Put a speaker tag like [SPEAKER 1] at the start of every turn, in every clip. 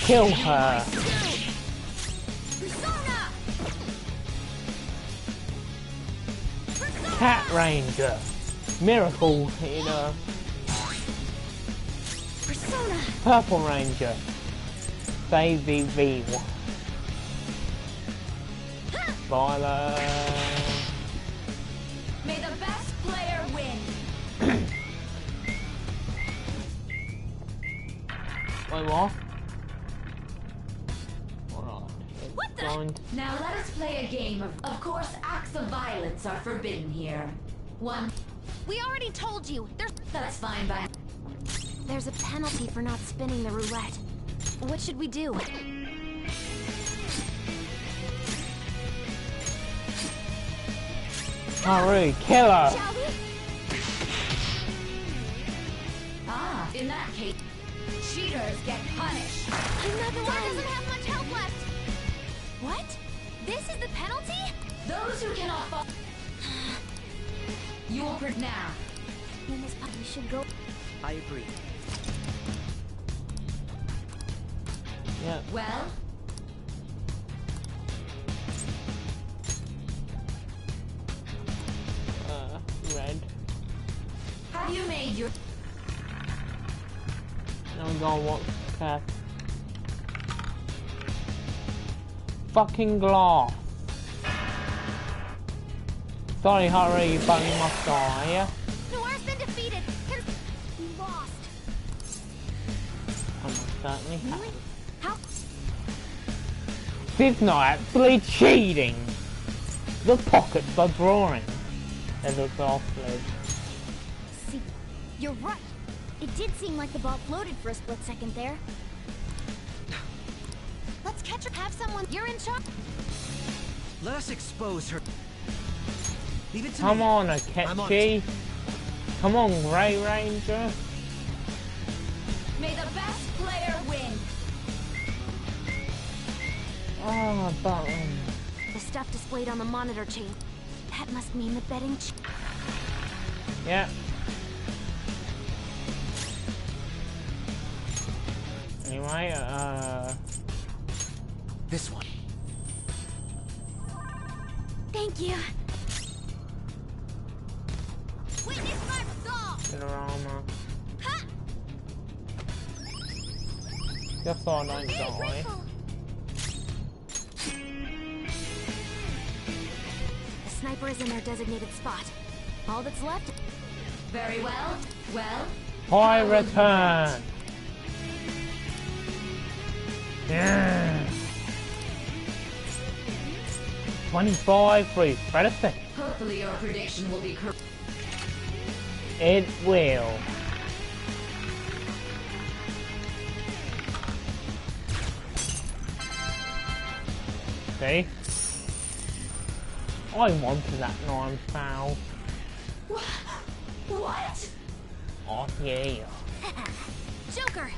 [SPEAKER 1] Kill her. Cat Ranger. Miracle in a Purple Ranger. Baby V1. Violet.
[SPEAKER 2] May the best player win.
[SPEAKER 1] Wait, what? Alright.
[SPEAKER 2] What the? Now let us play a game of course, acts of violence are forbidden here. One.
[SPEAKER 3] We already told you.
[SPEAKER 2] That's fine by.
[SPEAKER 3] There's a penalty for not spinning the roulette. What should we do?
[SPEAKER 1] Haru, kill her!
[SPEAKER 3] Shall we?
[SPEAKER 2] Ah, in that case, cheaters get punished.
[SPEAKER 3] Another one doesn't have much help left. What? This is the penalty?
[SPEAKER 2] Those who cannot fall. You will now.
[SPEAKER 3] We should go.
[SPEAKER 4] I agree.
[SPEAKER 1] Yeah.
[SPEAKER 2] Well.
[SPEAKER 1] Red.
[SPEAKER 2] Have you made your?
[SPEAKER 1] I'm gonna watch cat. Fucking glass. Sorry, Haru, you bunny must die, yeah?
[SPEAKER 3] Noir's been defeated. We lost.
[SPEAKER 1] Almost certainly have.
[SPEAKER 3] Really? How?
[SPEAKER 1] This is not actually cheating! The pockets are drawing. There's a glass lid.
[SPEAKER 3] See, you're right. It did seem like the ball floated for a split second there. Let's catch her. Have someone. You're in charge.
[SPEAKER 4] Let us expose her. Leave it to
[SPEAKER 1] Come
[SPEAKER 4] me.
[SPEAKER 1] on,
[SPEAKER 4] I'm on
[SPEAKER 1] Akechi.
[SPEAKER 4] it.
[SPEAKER 1] Come on, Grey Ranger.
[SPEAKER 2] May the best player win.
[SPEAKER 1] Ah, button.
[SPEAKER 3] The stuff displayed on the monitor chain. That must mean the betting.
[SPEAKER 1] Yeah. Anyway,
[SPEAKER 4] This one.
[SPEAKER 3] Thank you. Witness my resolve.
[SPEAKER 1] bit of armor.
[SPEAKER 3] Ha!
[SPEAKER 1] Just so I don't die.
[SPEAKER 3] The sniper is in their designated spot. All that's left.
[SPEAKER 2] Very well. Well.
[SPEAKER 1] High return. Yeah. 25 free. Spread a second.
[SPEAKER 2] Hopefully your prediction will be correct.
[SPEAKER 1] It will. See? I wanted that 9 foul.
[SPEAKER 2] What?
[SPEAKER 1] Oh yeah.
[SPEAKER 3] Joker.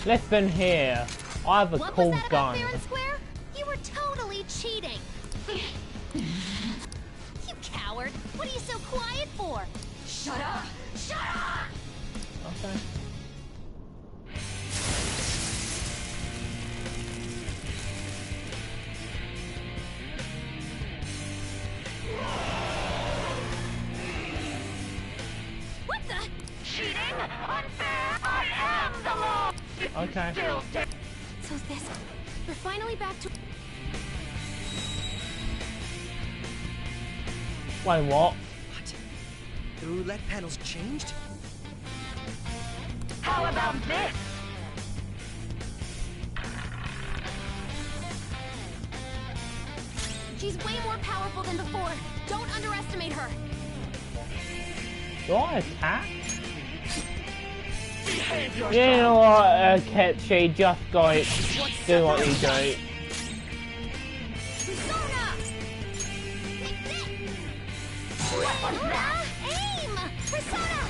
[SPEAKER 1] Listen here. I have a
[SPEAKER 3] What
[SPEAKER 1] cool
[SPEAKER 3] was that about
[SPEAKER 1] gun.
[SPEAKER 3] fair and square? You were totally cheating. You coward. What are you so quiet for?
[SPEAKER 2] Shut up! Shut up!
[SPEAKER 1] Okay.
[SPEAKER 3] What the? Cheating? Unfair? I am the law!
[SPEAKER 1] Okay.
[SPEAKER 3] So this... We're finally back to...
[SPEAKER 1] Wait, what?
[SPEAKER 4] What? The roulette panel's changed?
[SPEAKER 3] How about this? She's way more powerful than before. Don't underestimate her.
[SPEAKER 1] Do I attack? You know what, Akechi, just go it. Do what you do.
[SPEAKER 3] Persona! What was that? Aim! Persona!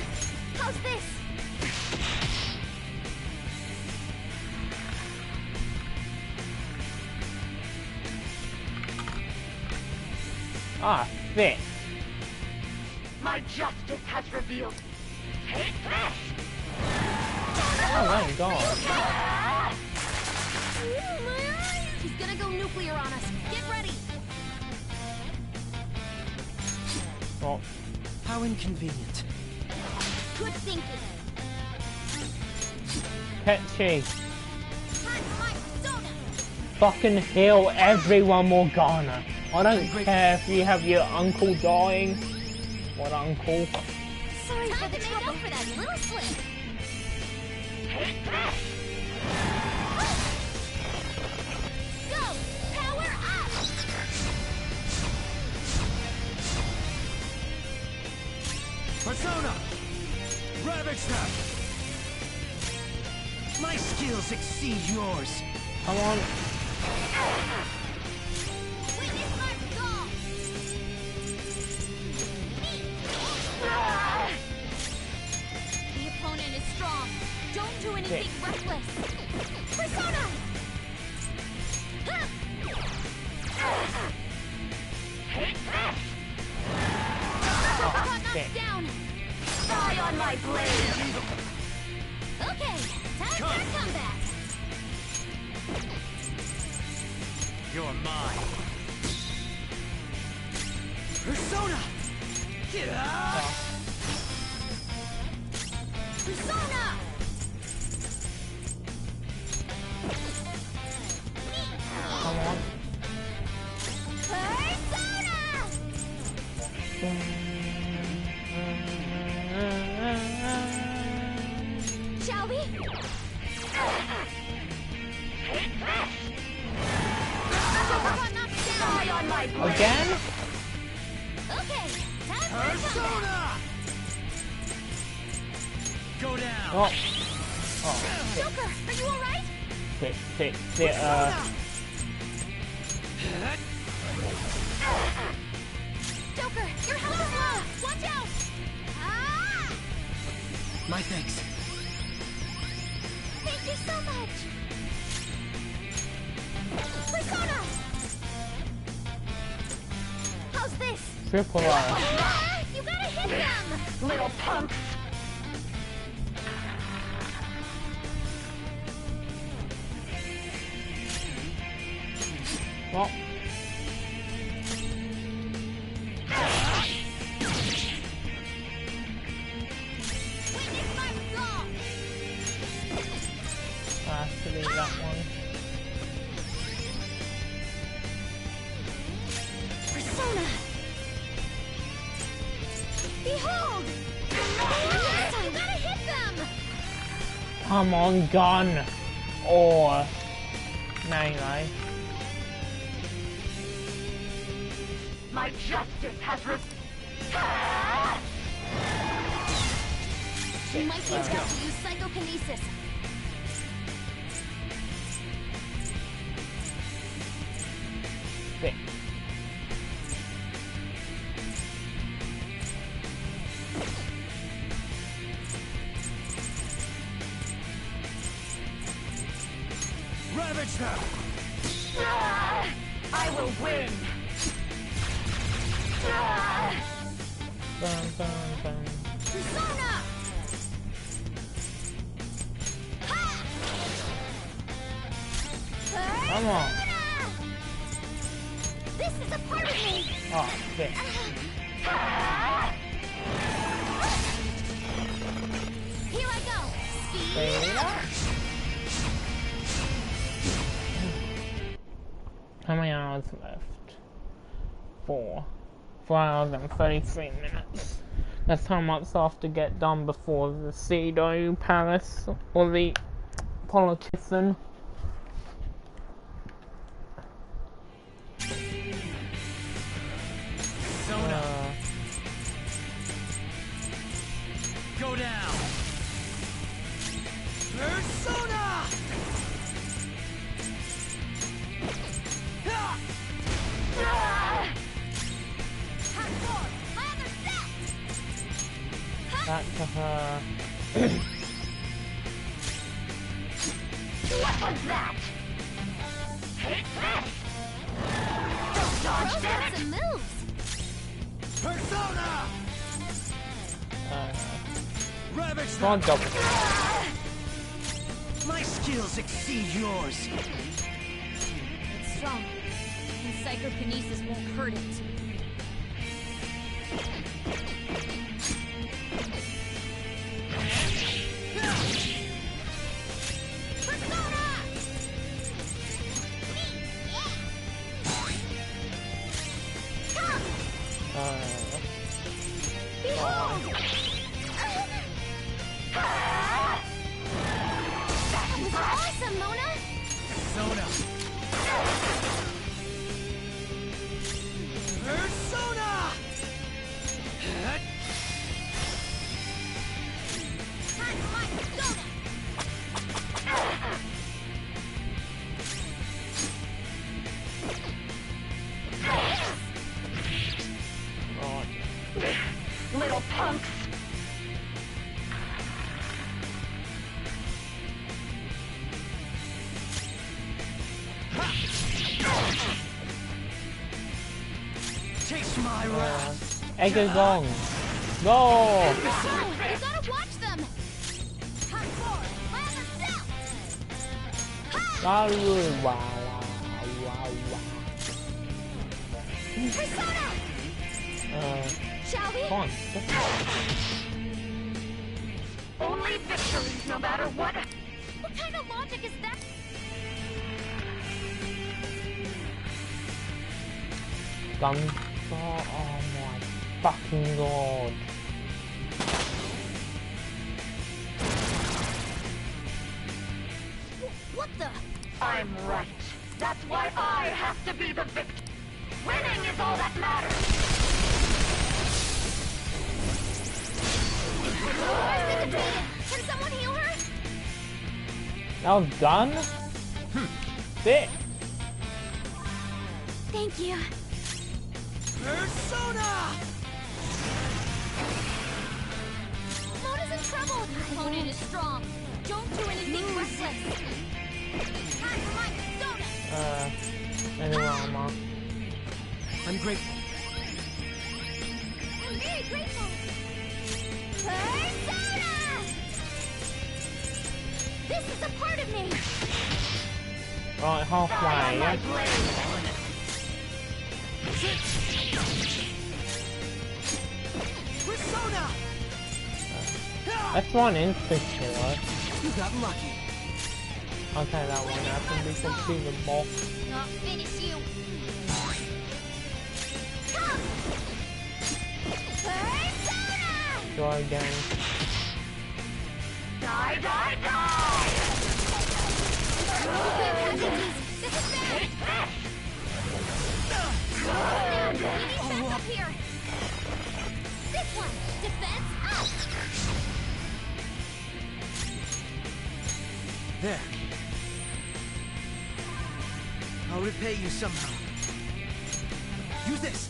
[SPEAKER 3] How's this?
[SPEAKER 1] Ah, fit.
[SPEAKER 5] My justice has revealed. Take this!
[SPEAKER 1] my god.
[SPEAKER 3] He's gonna go nuclear on us. Get ready.
[SPEAKER 1] Oh,
[SPEAKER 4] How inconvenient.
[SPEAKER 3] Good thinking.
[SPEAKER 1] Petchy.
[SPEAKER 3] Time for my persona.
[SPEAKER 1] Fucking heal everyone, Morgana. I don't care if you have your uncle dying. What uncle?
[SPEAKER 3] Sorry for the trouble. For that little slip. Go! Power up!
[SPEAKER 4] Persona! Ravage them! My skills exceed yours.
[SPEAKER 1] Come on.
[SPEAKER 3] Witness my resolve! The opponent is strong. Don't do anything reckless. Persona! Got knocked down.
[SPEAKER 2] Die on my blade!
[SPEAKER 3] Okay, time for a comeback.
[SPEAKER 4] You're mine. Persona!
[SPEAKER 3] Persona!
[SPEAKER 1] Come on.
[SPEAKER 3] Persona! Shall we? Got knocked down.
[SPEAKER 2] Die on my blade!
[SPEAKER 1] Again?
[SPEAKER 3] Okay, time for a comeback.
[SPEAKER 4] Persona! Go down.
[SPEAKER 1] Oh. Oh,
[SPEAKER 3] Joker, are you alright?
[SPEAKER 1] sit.
[SPEAKER 3] Joker, your health is low. Watch out! Ah!
[SPEAKER 4] My thanks.
[SPEAKER 3] Thank you so much. Persona! How's this?
[SPEAKER 1] Triple R.
[SPEAKER 3] Ah, you gotta hit them!
[SPEAKER 2] Little punk!
[SPEAKER 1] Oh.
[SPEAKER 3] Witness my resolve!
[SPEAKER 1] Has to be that one.
[SPEAKER 3] Persona! Behold! Yes, you gotta hit them!
[SPEAKER 1] Come on, gun. Or melee.
[SPEAKER 2] My justice has
[SPEAKER 3] You might be able to use psychokinesis.
[SPEAKER 1] Sit.
[SPEAKER 4] Ravage them!
[SPEAKER 2] I will win!
[SPEAKER 1] Dun, dun, dun.
[SPEAKER 3] Persona! Ha!
[SPEAKER 1] Come on.
[SPEAKER 3] Persona! This is a part of me!
[SPEAKER 1] Oh, shit.
[SPEAKER 3] Here I go! Speed
[SPEAKER 1] Speed
[SPEAKER 3] up!
[SPEAKER 1] up. How many hours left? 4. 4 hours and 33 minutes. That's how much I have to get done before the Pseudo Palace or the Politician.
[SPEAKER 4] Persona! Go down! Persona!
[SPEAKER 3] Hardcore! My other set!
[SPEAKER 1] Back to her.
[SPEAKER 2] What was that? Don't dodge
[SPEAKER 3] Those
[SPEAKER 2] that!
[SPEAKER 3] are some moves!
[SPEAKER 4] Persona! Ravage
[SPEAKER 1] Go on,
[SPEAKER 4] them!
[SPEAKER 1] double.
[SPEAKER 4] skills exceed yours.
[SPEAKER 3] It's strong, and psychokinesis won't hurt it.
[SPEAKER 2] Little punks!
[SPEAKER 4] Chase my wrath.
[SPEAKER 1] Egg gong. Go!
[SPEAKER 3] Oh, you gotta watch them! Time for
[SPEAKER 1] Wow, wow, wow.
[SPEAKER 3] Persona! Shall we?
[SPEAKER 1] Come on.
[SPEAKER 2] Only victories, no matter what.
[SPEAKER 3] What kind of logic is that?
[SPEAKER 1] Gun. Oh my fucking god.
[SPEAKER 3] What the?
[SPEAKER 2] I'm right. That's why I have to be the victor. Winning is all that matters.
[SPEAKER 3] Can someone heal her?
[SPEAKER 1] That was done? Sick.
[SPEAKER 3] Thank you.
[SPEAKER 4] Persona!
[SPEAKER 3] Mona's in trouble! Opponent is strong. Don't do anything reckless. Time for my persona!
[SPEAKER 1] Any armor.
[SPEAKER 4] I'm grateful.
[SPEAKER 3] I'm very grateful. Persona! This is a part of me.
[SPEAKER 1] Right, halfway.
[SPEAKER 2] My blade.
[SPEAKER 4] Persona!
[SPEAKER 1] That's one instant killer.
[SPEAKER 4] You got lucky.
[SPEAKER 1] I'll take that one. I can be conceivable.
[SPEAKER 3] I'll finish you. Come! Persona!
[SPEAKER 1] Try again.
[SPEAKER 2] Die, die, die!
[SPEAKER 3] This is bad! We need backup here! This one! Defense up!
[SPEAKER 4] There. I'll repay you somehow. Use this!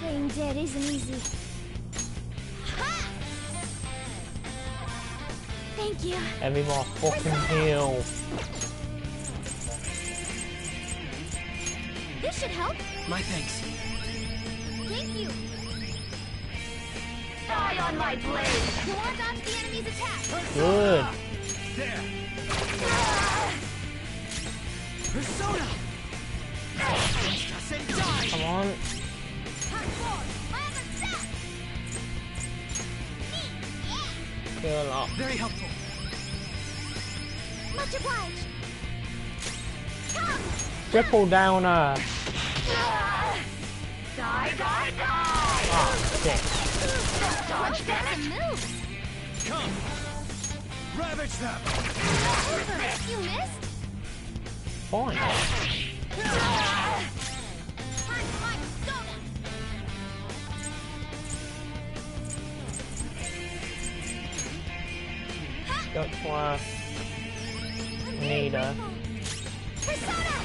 [SPEAKER 3] Playing dead isn't easy. Ha! Thank you.
[SPEAKER 1] Every more fucking heal.
[SPEAKER 3] This should help.
[SPEAKER 4] My thanks.
[SPEAKER 3] Thank you.
[SPEAKER 2] Die on my blade!
[SPEAKER 3] You want to dodge the enemy's attack.
[SPEAKER 1] Good.
[SPEAKER 4] There! Persona! Just and die!
[SPEAKER 1] Come on.
[SPEAKER 3] Time for another step.
[SPEAKER 1] Heal up.
[SPEAKER 4] Very helpful.
[SPEAKER 3] Much obliged. Come!
[SPEAKER 1] Triple downer.
[SPEAKER 2] Die, die, die!
[SPEAKER 1] Ah, shit.
[SPEAKER 2] Dodge, damn it!
[SPEAKER 3] Some moves.
[SPEAKER 4] Come! Ravage them!
[SPEAKER 3] You missed?
[SPEAKER 1] Fine.
[SPEAKER 3] Time for my persona.
[SPEAKER 1] That's why I need her.
[SPEAKER 3] Persona!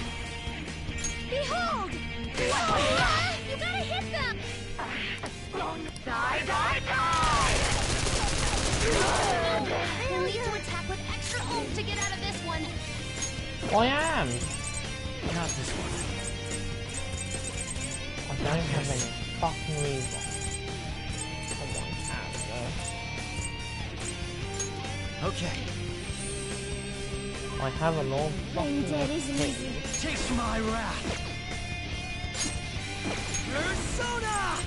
[SPEAKER 3] Behold! You gotta hit them!
[SPEAKER 2] Die, die, die!
[SPEAKER 3] You'll need to attack with extra oomph to get out of this one.
[SPEAKER 1] I am.
[SPEAKER 4] Not this one.
[SPEAKER 1] I don't have any fucking reason. I don't have though.
[SPEAKER 4] Okay.
[SPEAKER 1] I have a long
[SPEAKER 3] Being dead isn't
[SPEAKER 1] fucking
[SPEAKER 3] easy.
[SPEAKER 4] Taste my wrath. Persona!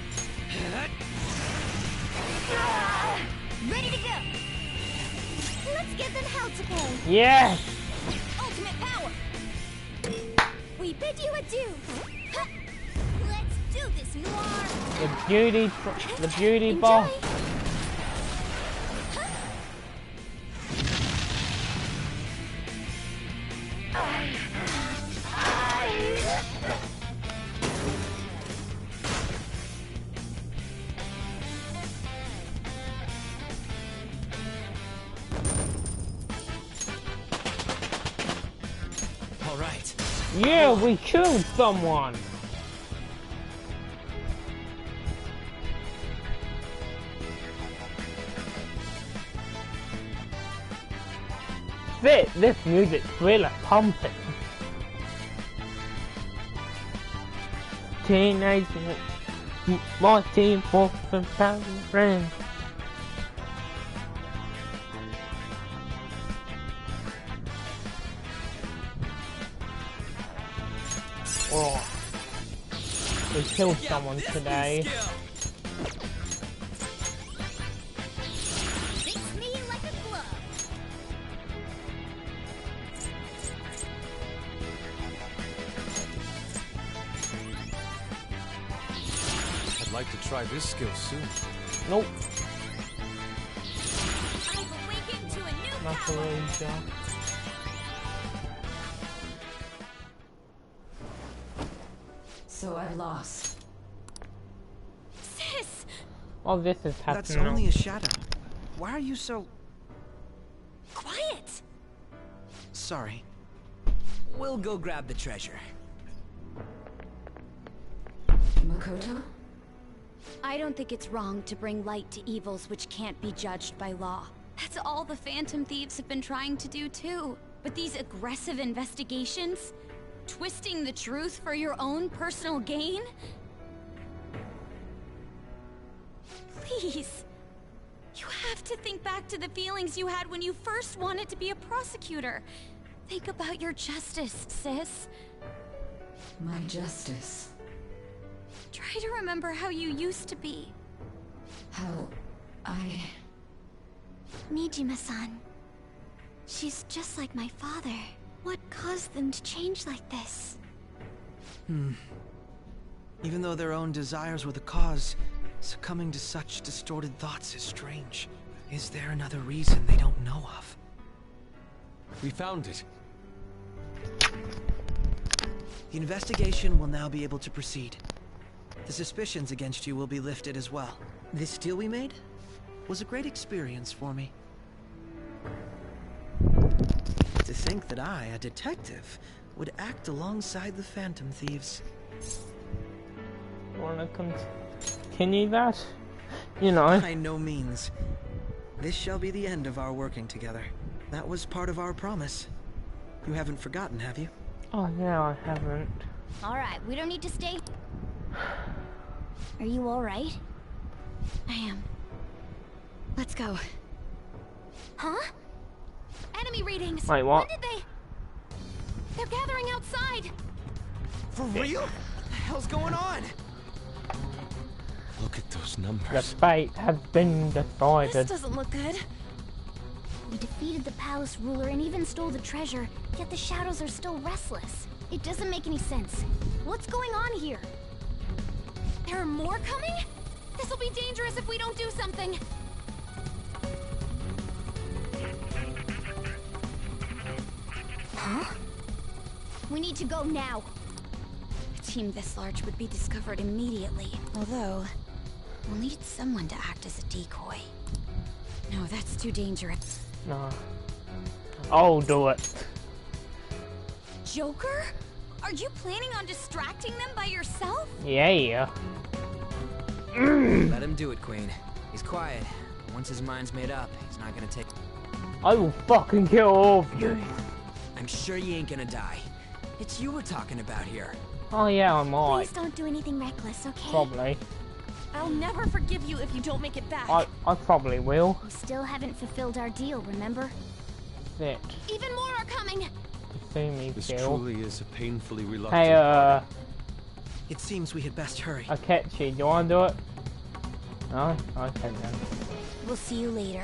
[SPEAKER 3] Ready to go. Let's give them hell to pay.
[SPEAKER 1] Yes!
[SPEAKER 3] Ultimate power. We bid you adieu. Huh. Let's do this, Noir.
[SPEAKER 1] The beauty
[SPEAKER 3] Enjoy.
[SPEAKER 1] boss.
[SPEAKER 4] All right.
[SPEAKER 1] Yeah, we killed someone. This music's really pumping. Teenage my team for friends. Oh, we killed someone today.
[SPEAKER 3] Fits me like a glove.
[SPEAKER 5] I'd like to try this skill soon.
[SPEAKER 1] Nope,
[SPEAKER 3] I've awakened to a new
[SPEAKER 1] not the
[SPEAKER 3] power.
[SPEAKER 1] ranger.
[SPEAKER 2] So I've lost.
[SPEAKER 3] Sis!
[SPEAKER 1] Oh, this is
[SPEAKER 4] That's
[SPEAKER 1] happening.
[SPEAKER 4] only a shadow. Why are you so...
[SPEAKER 3] Quiet!
[SPEAKER 4] Sorry. We'll go grab the treasure.
[SPEAKER 2] Makoto?
[SPEAKER 6] I don't think it's wrong to bring light to evils which can't be judged by law. That's all the Phantom Thieves have been trying to do too. But these aggressive investigations? Twisting the truth for your own personal gain? Please. You have to think back to the feelings you had when you first wanted to be a prosecutor. Think about your justice, sis.
[SPEAKER 2] My justice.
[SPEAKER 6] Try to remember how you used to be.
[SPEAKER 2] How I...
[SPEAKER 6] Nijima-san. She's just like my father. What caused them to change like this?
[SPEAKER 4] Even though their own desires were the cause, succumbing to such distorted thoughts is strange. Is there another reason they don't know of?
[SPEAKER 5] We found it.
[SPEAKER 4] The investigation will now be able to proceed. The suspicions against you will be lifted as well. This deal we made was a great experience for me. To think that I, a detective, would act alongside the Phantom Thieves.
[SPEAKER 1] Wanna continue that? You know.
[SPEAKER 4] By no means. This shall be the end of our working together. That was part of our promise. You haven't forgotten, have you?
[SPEAKER 1] Oh yeah, I haven't.
[SPEAKER 3] Alright, we don't need to stay. Are you alright?
[SPEAKER 6] I am. Let's go.
[SPEAKER 3] Huh?
[SPEAKER 6] Enemy readings!
[SPEAKER 1] Wait, what?
[SPEAKER 3] When did they...
[SPEAKER 6] They're gathering outside!
[SPEAKER 4] For real? What the hell's going on?
[SPEAKER 5] Look at those
[SPEAKER 1] The
[SPEAKER 5] numbers.
[SPEAKER 1] fate has been
[SPEAKER 6] This
[SPEAKER 1] decided.
[SPEAKER 6] doesn't look good.
[SPEAKER 3] We defeated the palace ruler and even stole the treasure, yet the shadows are still restless. It doesn't make any sense. What's going on here?
[SPEAKER 6] There are more coming? This'll be dangerous if we don't do something.
[SPEAKER 3] Huh? We need to go now.
[SPEAKER 6] A team this large would be discovered immediately. Although, we'll need someone to act as a decoy. No, that's too dangerous.
[SPEAKER 1] No. I'll do it.
[SPEAKER 6] Joker? Are you planning on distracting them by yourself?
[SPEAKER 1] Yeah.
[SPEAKER 7] Let him do it, Queen. He's quiet. Once his mind's made up, he's not gonna take...
[SPEAKER 1] I will fucking kill all of you.
[SPEAKER 7] I'm sure you ain't gonna die. It's you we're talking about here.
[SPEAKER 1] Oh yeah, I might.
[SPEAKER 3] Please don't do anything reckless, okay?
[SPEAKER 1] Probably.
[SPEAKER 3] I'll never forgive you if you don't make it back.
[SPEAKER 1] I probably will.
[SPEAKER 6] We still haven't fulfilled our deal, remember?
[SPEAKER 1] Sit.
[SPEAKER 3] Even more are coming.
[SPEAKER 1] See me
[SPEAKER 5] This
[SPEAKER 1] kill.
[SPEAKER 5] truly is a painfully reluctant.
[SPEAKER 1] Hey,
[SPEAKER 4] It seems we had best hurry.
[SPEAKER 1] Akechi, do you wanna do it? No? Okay then.
[SPEAKER 6] We'll see you later.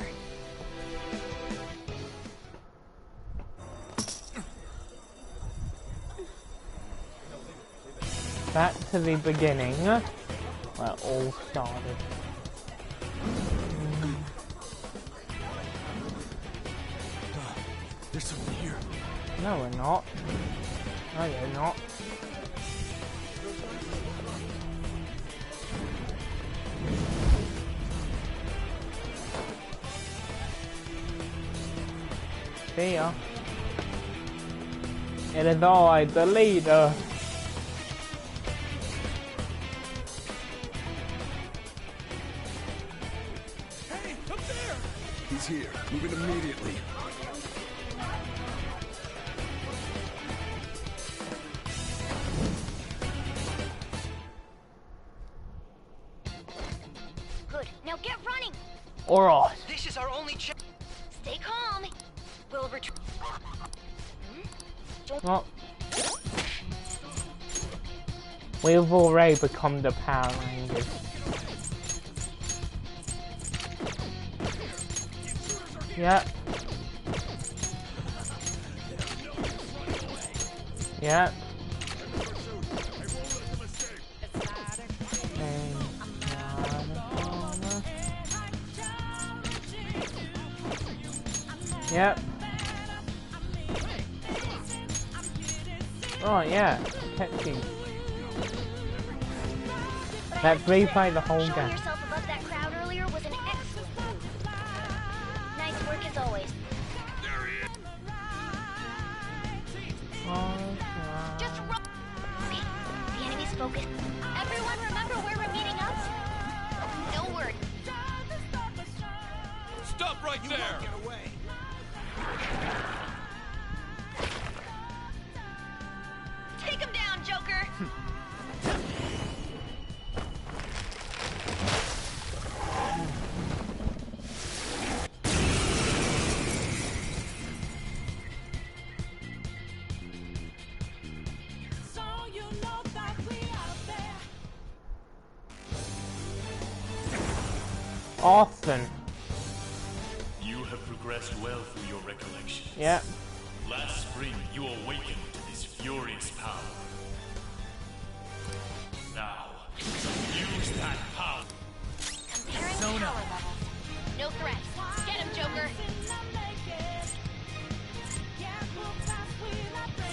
[SPEAKER 1] Back to the beginning, where it all started.
[SPEAKER 5] There's something here.
[SPEAKER 1] No, we're not. No, you're not. See ya. It is I, the leader.
[SPEAKER 5] Hey, up there! He's here. Move it immediately.
[SPEAKER 3] Good. Now get running.
[SPEAKER 1] Alright.
[SPEAKER 4] This is our only chance.
[SPEAKER 3] Stay calm. We'll retreat.
[SPEAKER 1] Well, we've already become the Power Rangers. Yep. Yep. Yep. Oh yeah, catchy. Let's replay the whole
[SPEAKER 3] Showing
[SPEAKER 1] game.
[SPEAKER 3] yourself above that crowd earlier was an excellent move. Nice work as always. Just run. The enemy's focused. Everyone remember where we're meeting up? No word.
[SPEAKER 5] Stop right there!
[SPEAKER 4] Get away.
[SPEAKER 3] Take him down, Joker.
[SPEAKER 1] Awesome.
[SPEAKER 8] You have progressed well through your recollections.
[SPEAKER 1] Yep.
[SPEAKER 8] Last spring, you awakened to this furious power. Now, use that power.
[SPEAKER 3] Comparing power levels. No threats. Get him, Joker.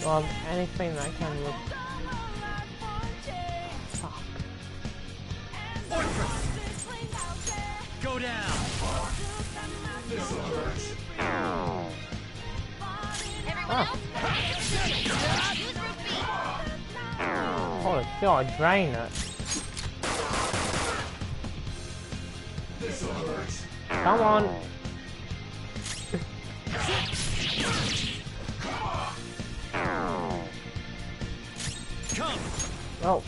[SPEAKER 1] Well, anything that can look. Fuck.
[SPEAKER 7] Go down!
[SPEAKER 3] Everyone else? Use root B.
[SPEAKER 1] Holy shit, I drain it. Come on.
[SPEAKER 7] Come!
[SPEAKER 1] Oh.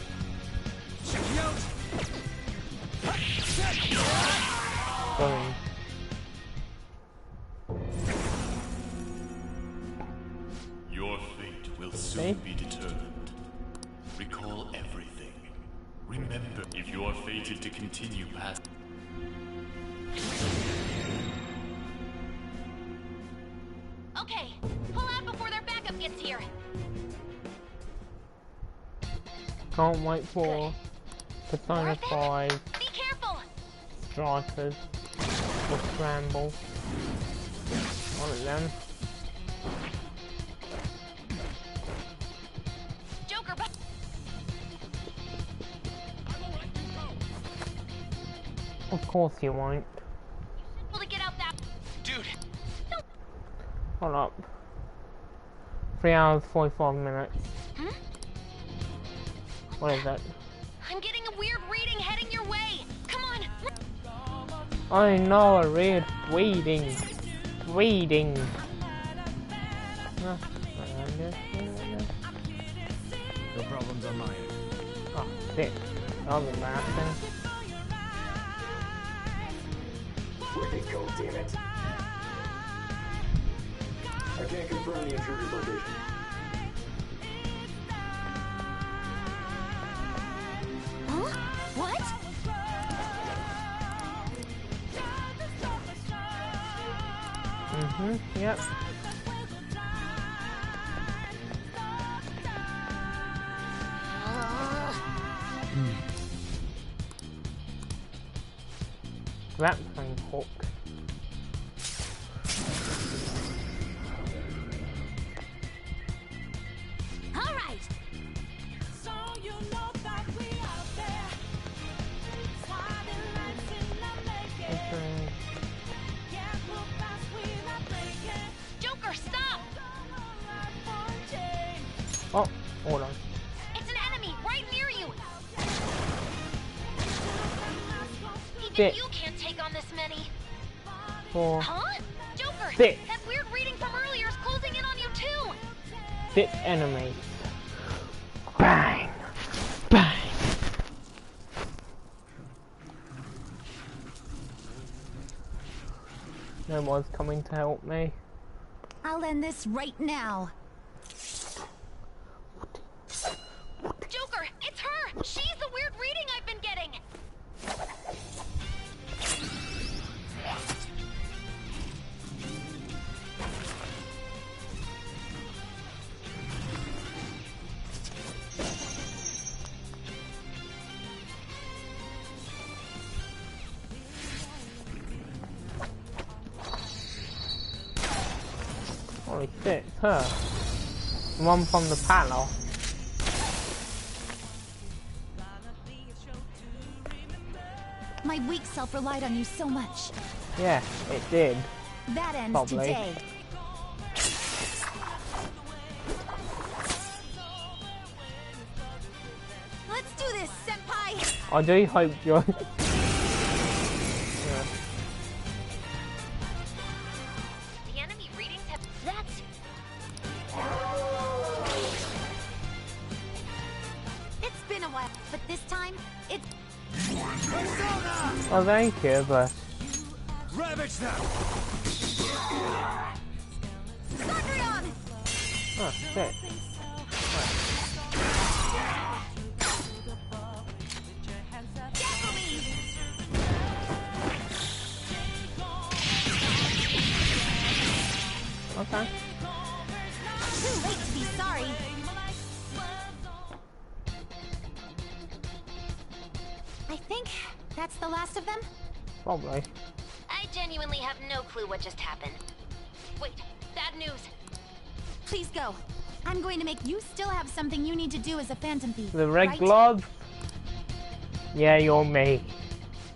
[SPEAKER 7] Check you out!
[SPEAKER 1] Boom.
[SPEAKER 8] Your fate will soon be determined. Recall everything. Remember, if you are fated to continue past...
[SPEAKER 3] Okay, pull out before their backup gets here.
[SPEAKER 1] Can't wait for Persona
[SPEAKER 3] Worth it?
[SPEAKER 1] 5
[SPEAKER 3] Be careful.
[SPEAKER 1] Strikers or Scramble. One of them.
[SPEAKER 3] Joker, but
[SPEAKER 1] Of course you won't.
[SPEAKER 3] able to get out that.
[SPEAKER 7] Dude!
[SPEAKER 1] Hold up. 3 hours, 45 minutes.
[SPEAKER 3] Hmm?
[SPEAKER 1] What is it?
[SPEAKER 3] I'm getting a weird reading heading your way. Come on.
[SPEAKER 1] I know, a real reading. Reading.
[SPEAKER 7] No problems on my end.
[SPEAKER 1] Oh, shit. That was embarrassing.
[SPEAKER 9] Way to go, damn it. I can't confirm the intruder's location.
[SPEAKER 6] Huh? What?
[SPEAKER 1] Yep. Grappling hook.
[SPEAKER 6] All right.
[SPEAKER 3] Joker, stop!
[SPEAKER 1] Oh, hold on.
[SPEAKER 3] It's an enemy right near you. Even
[SPEAKER 1] Shit.
[SPEAKER 3] you can't take on this many.
[SPEAKER 1] 4,
[SPEAKER 3] Huh? Joker,
[SPEAKER 1] 6.
[SPEAKER 3] that weird reading from earlier is closing in on you too.
[SPEAKER 1] 6 enemies. Bang! Bang! No one's coming to help me.
[SPEAKER 6] I'll end this right now.
[SPEAKER 3] Joker, it's her! She's the weird reading I've been getting!
[SPEAKER 1] Holy shit, it's her. The one from the panel.
[SPEAKER 6] My weak self relied on you so much.
[SPEAKER 1] Yeah, it did.
[SPEAKER 6] That ends
[SPEAKER 1] Probably.
[SPEAKER 6] today. Let's do this, senpai!
[SPEAKER 1] I do hope you're...
[SPEAKER 3] The enemy readings have... That's...
[SPEAKER 6] It's been a while, but this time, it's...
[SPEAKER 1] Oh, thank you, but...
[SPEAKER 5] Ravage them!
[SPEAKER 6] Sandrion!
[SPEAKER 1] Oh, shit.
[SPEAKER 6] Tackle me!
[SPEAKER 1] Okay.
[SPEAKER 6] Too late to be sorry. I think that's the last of them.
[SPEAKER 1] Probably.
[SPEAKER 3] I genuinely have no clue what just happened. Wait, bad news.
[SPEAKER 6] Please go. I'm going to make you still have something you need to do as a Phantom Thief.
[SPEAKER 1] The red
[SPEAKER 6] right?
[SPEAKER 1] glove? Yeah, you're me.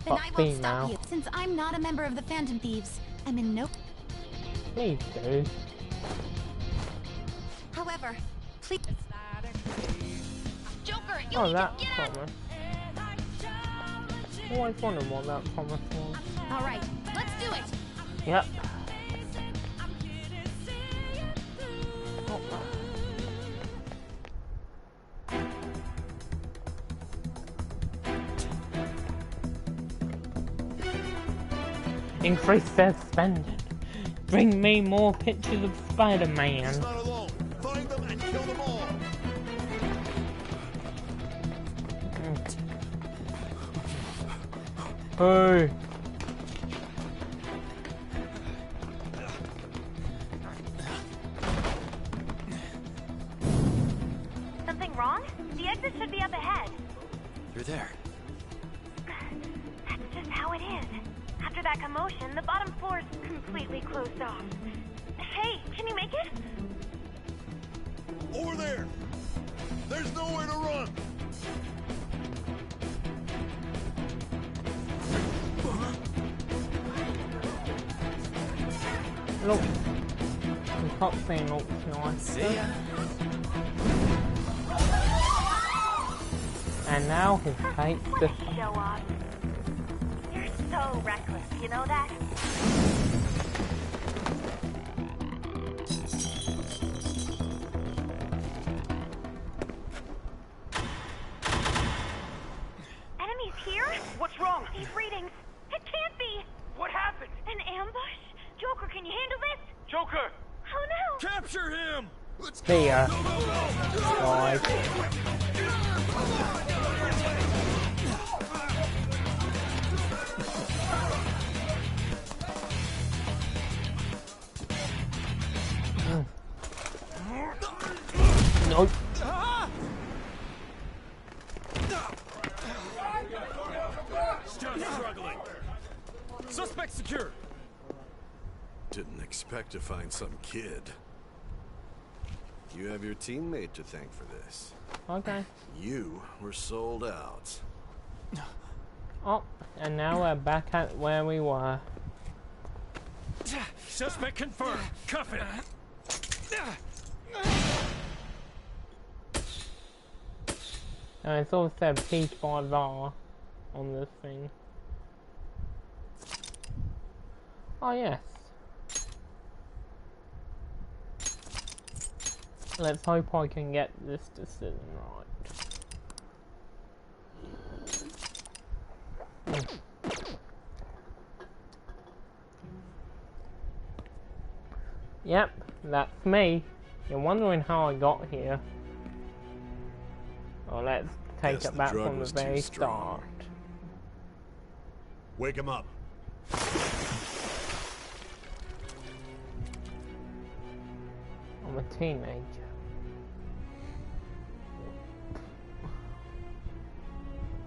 [SPEAKER 6] Then
[SPEAKER 1] Not
[SPEAKER 6] I won't
[SPEAKER 1] female.
[SPEAKER 6] stop you. Since I'm not a member of the Phantom Thieves, I'm in no...
[SPEAKER 1] Please do.
[SPEAKER 6] However, please...
[SPEAKER 3] Joker, you
[SPEAKER 1] Oh,
[SPEAKER 3] need
[SPEAKER 1] that
[SPEAKER 3] to get out!
[SPEAKER 1] promise. Always wondered what that promise was.
[SPEAKER 6] All right, let's do it.
[SPEAKER 1] Yep. Oh. Increase suspended. Bring me more pictures of Spider-Man.
[SPEAKER 5] He's not alone. Find them and kill them all.
[SPEAKER 1] Hey.
[SPEAKER 3] Something wrong? The exit should be up ahead.
[SPEAKER 7] You're there.
[SPEAKER 3] That's just how it is. After that commotion, the bottom floor is completely closed off. Hey, can you make it?
[SPEAKER 5] Over there. There's nowhere to run.
[SPEAKER 1] Look. The top thing looks nice.
[SPEAKER 7] See ya.
[SPEAKER 1] And now his fate to...
[SPEAKER 3] Show off. You're so reckless, you know that? Enemies here?
[SPEAKER 10] What's wrong?
[SPEAKER 3] These readings. It can't be.
[SPEAKER 10] What happened?
[SPEAKER 5] Joker!
[SPEAKER 3] Oh no!
[SPEAKER 5] Capture him! Let's go!
[SPEAKER 1] See ya.
[SPEAKER 5] Go, go, go!
[SPEAKER 1] Bye. Nope.
[SPEAKER 5] Still struggling. Suspect secure.
[SPEAKER 10] Didn't expect to find some kid. You have your teammate to thank for this.
[SPEAKER 1] Okay.
[SPEAKER 10] You were sold out.
[SPEAKER 1] Oh, and now we're back at where we were.
[SPEAKER 5] Suspect confirmed. Cuff it.
[SPEAKER 1] And it's also said peace by law on this thing. Oh yes. Let's hope I can get this decision right. Yep, that's me. You're wondering how I got here. Well, let's take
[SPEAKER 10] Guess
[SPEAKER 1] it
[SPEAKER 10] the
[SPEAKER 1] back
[SPEAKER 10] drug
[SPEAKER 1] from the
[SPEAKER 10] was too
[SPEAKER 1] very
[SPEAKER 10] strong.
[SPEAKER 1] start.
[SPEAKER 10] Wake him up.
[SPEAKER 1] I'm a teenager.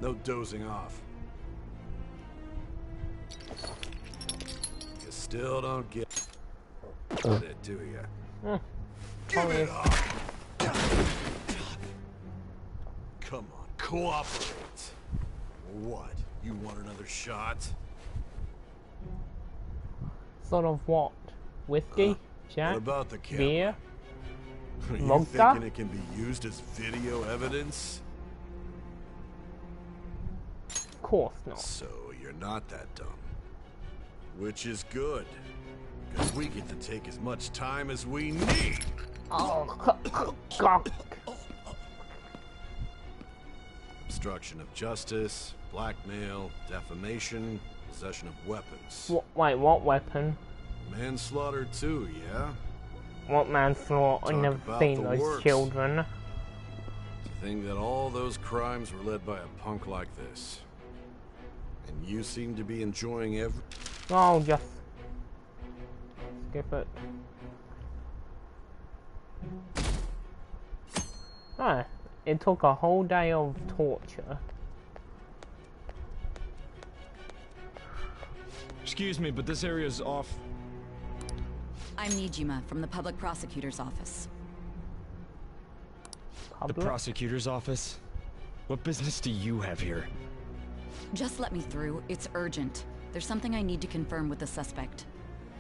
[SPEAKER 10] No dozing off. You still don't get it, do you? Give it up! Come on, cooperate. What? You want another shot?
[SPEAKER 1] Sort of what? Whiskey? Jack?
[SPEAKER 10] What about the camera?
[SPEAKER 1] Beer?
[SPEAKER 10] Are you
[SPEAKER 1] Vodka?
[SPEAKER 10] thinking it can be used as video evidence?
[SPEAKER 1] Of course not.
[SPEAKER 10] So you're not that dumb. Which is good. Because we get to take as much time as we need.
[SPEAKER 1] Oh, God.
[SPEAKER 10] Obstruction of justice, blackmail, defamation, possession of weapons.
[SPEAKER 1] Wait, what weapon?
[SPEAKER 10] Manslaughter too, yeah?
[SPEAKER 1] What manslaughter? I've
[SPEAKER 10] Talk
[SPEAKER 1] never
[SPEAKER 10] about
[SPEAKER 1] seen
[SPEAKER 10] the
[SPEAKER 1] those
[SPEAKER 10] works.
[SPEAKER 1] children.
[SPEAKER 10] To think that all those crimes were led by a punk like this. And you seem to be enjoying every...
[SPEAKER 1] Oh, just skip it. Ah, it took a whole day of torture.
[SPEAKER 5] Excuse me, but this area's off.
[SPEAKER 2] I'm Nijima from the public prosecutor's office.
[SPEAKER 5] The
[SPEAKER 1] Public?
[SPEAKER 5] prosecutor's office? What business do you have here?
[SPEAKER 2] Just let me through. It's urgent. There's something I need to confirm with the suspect.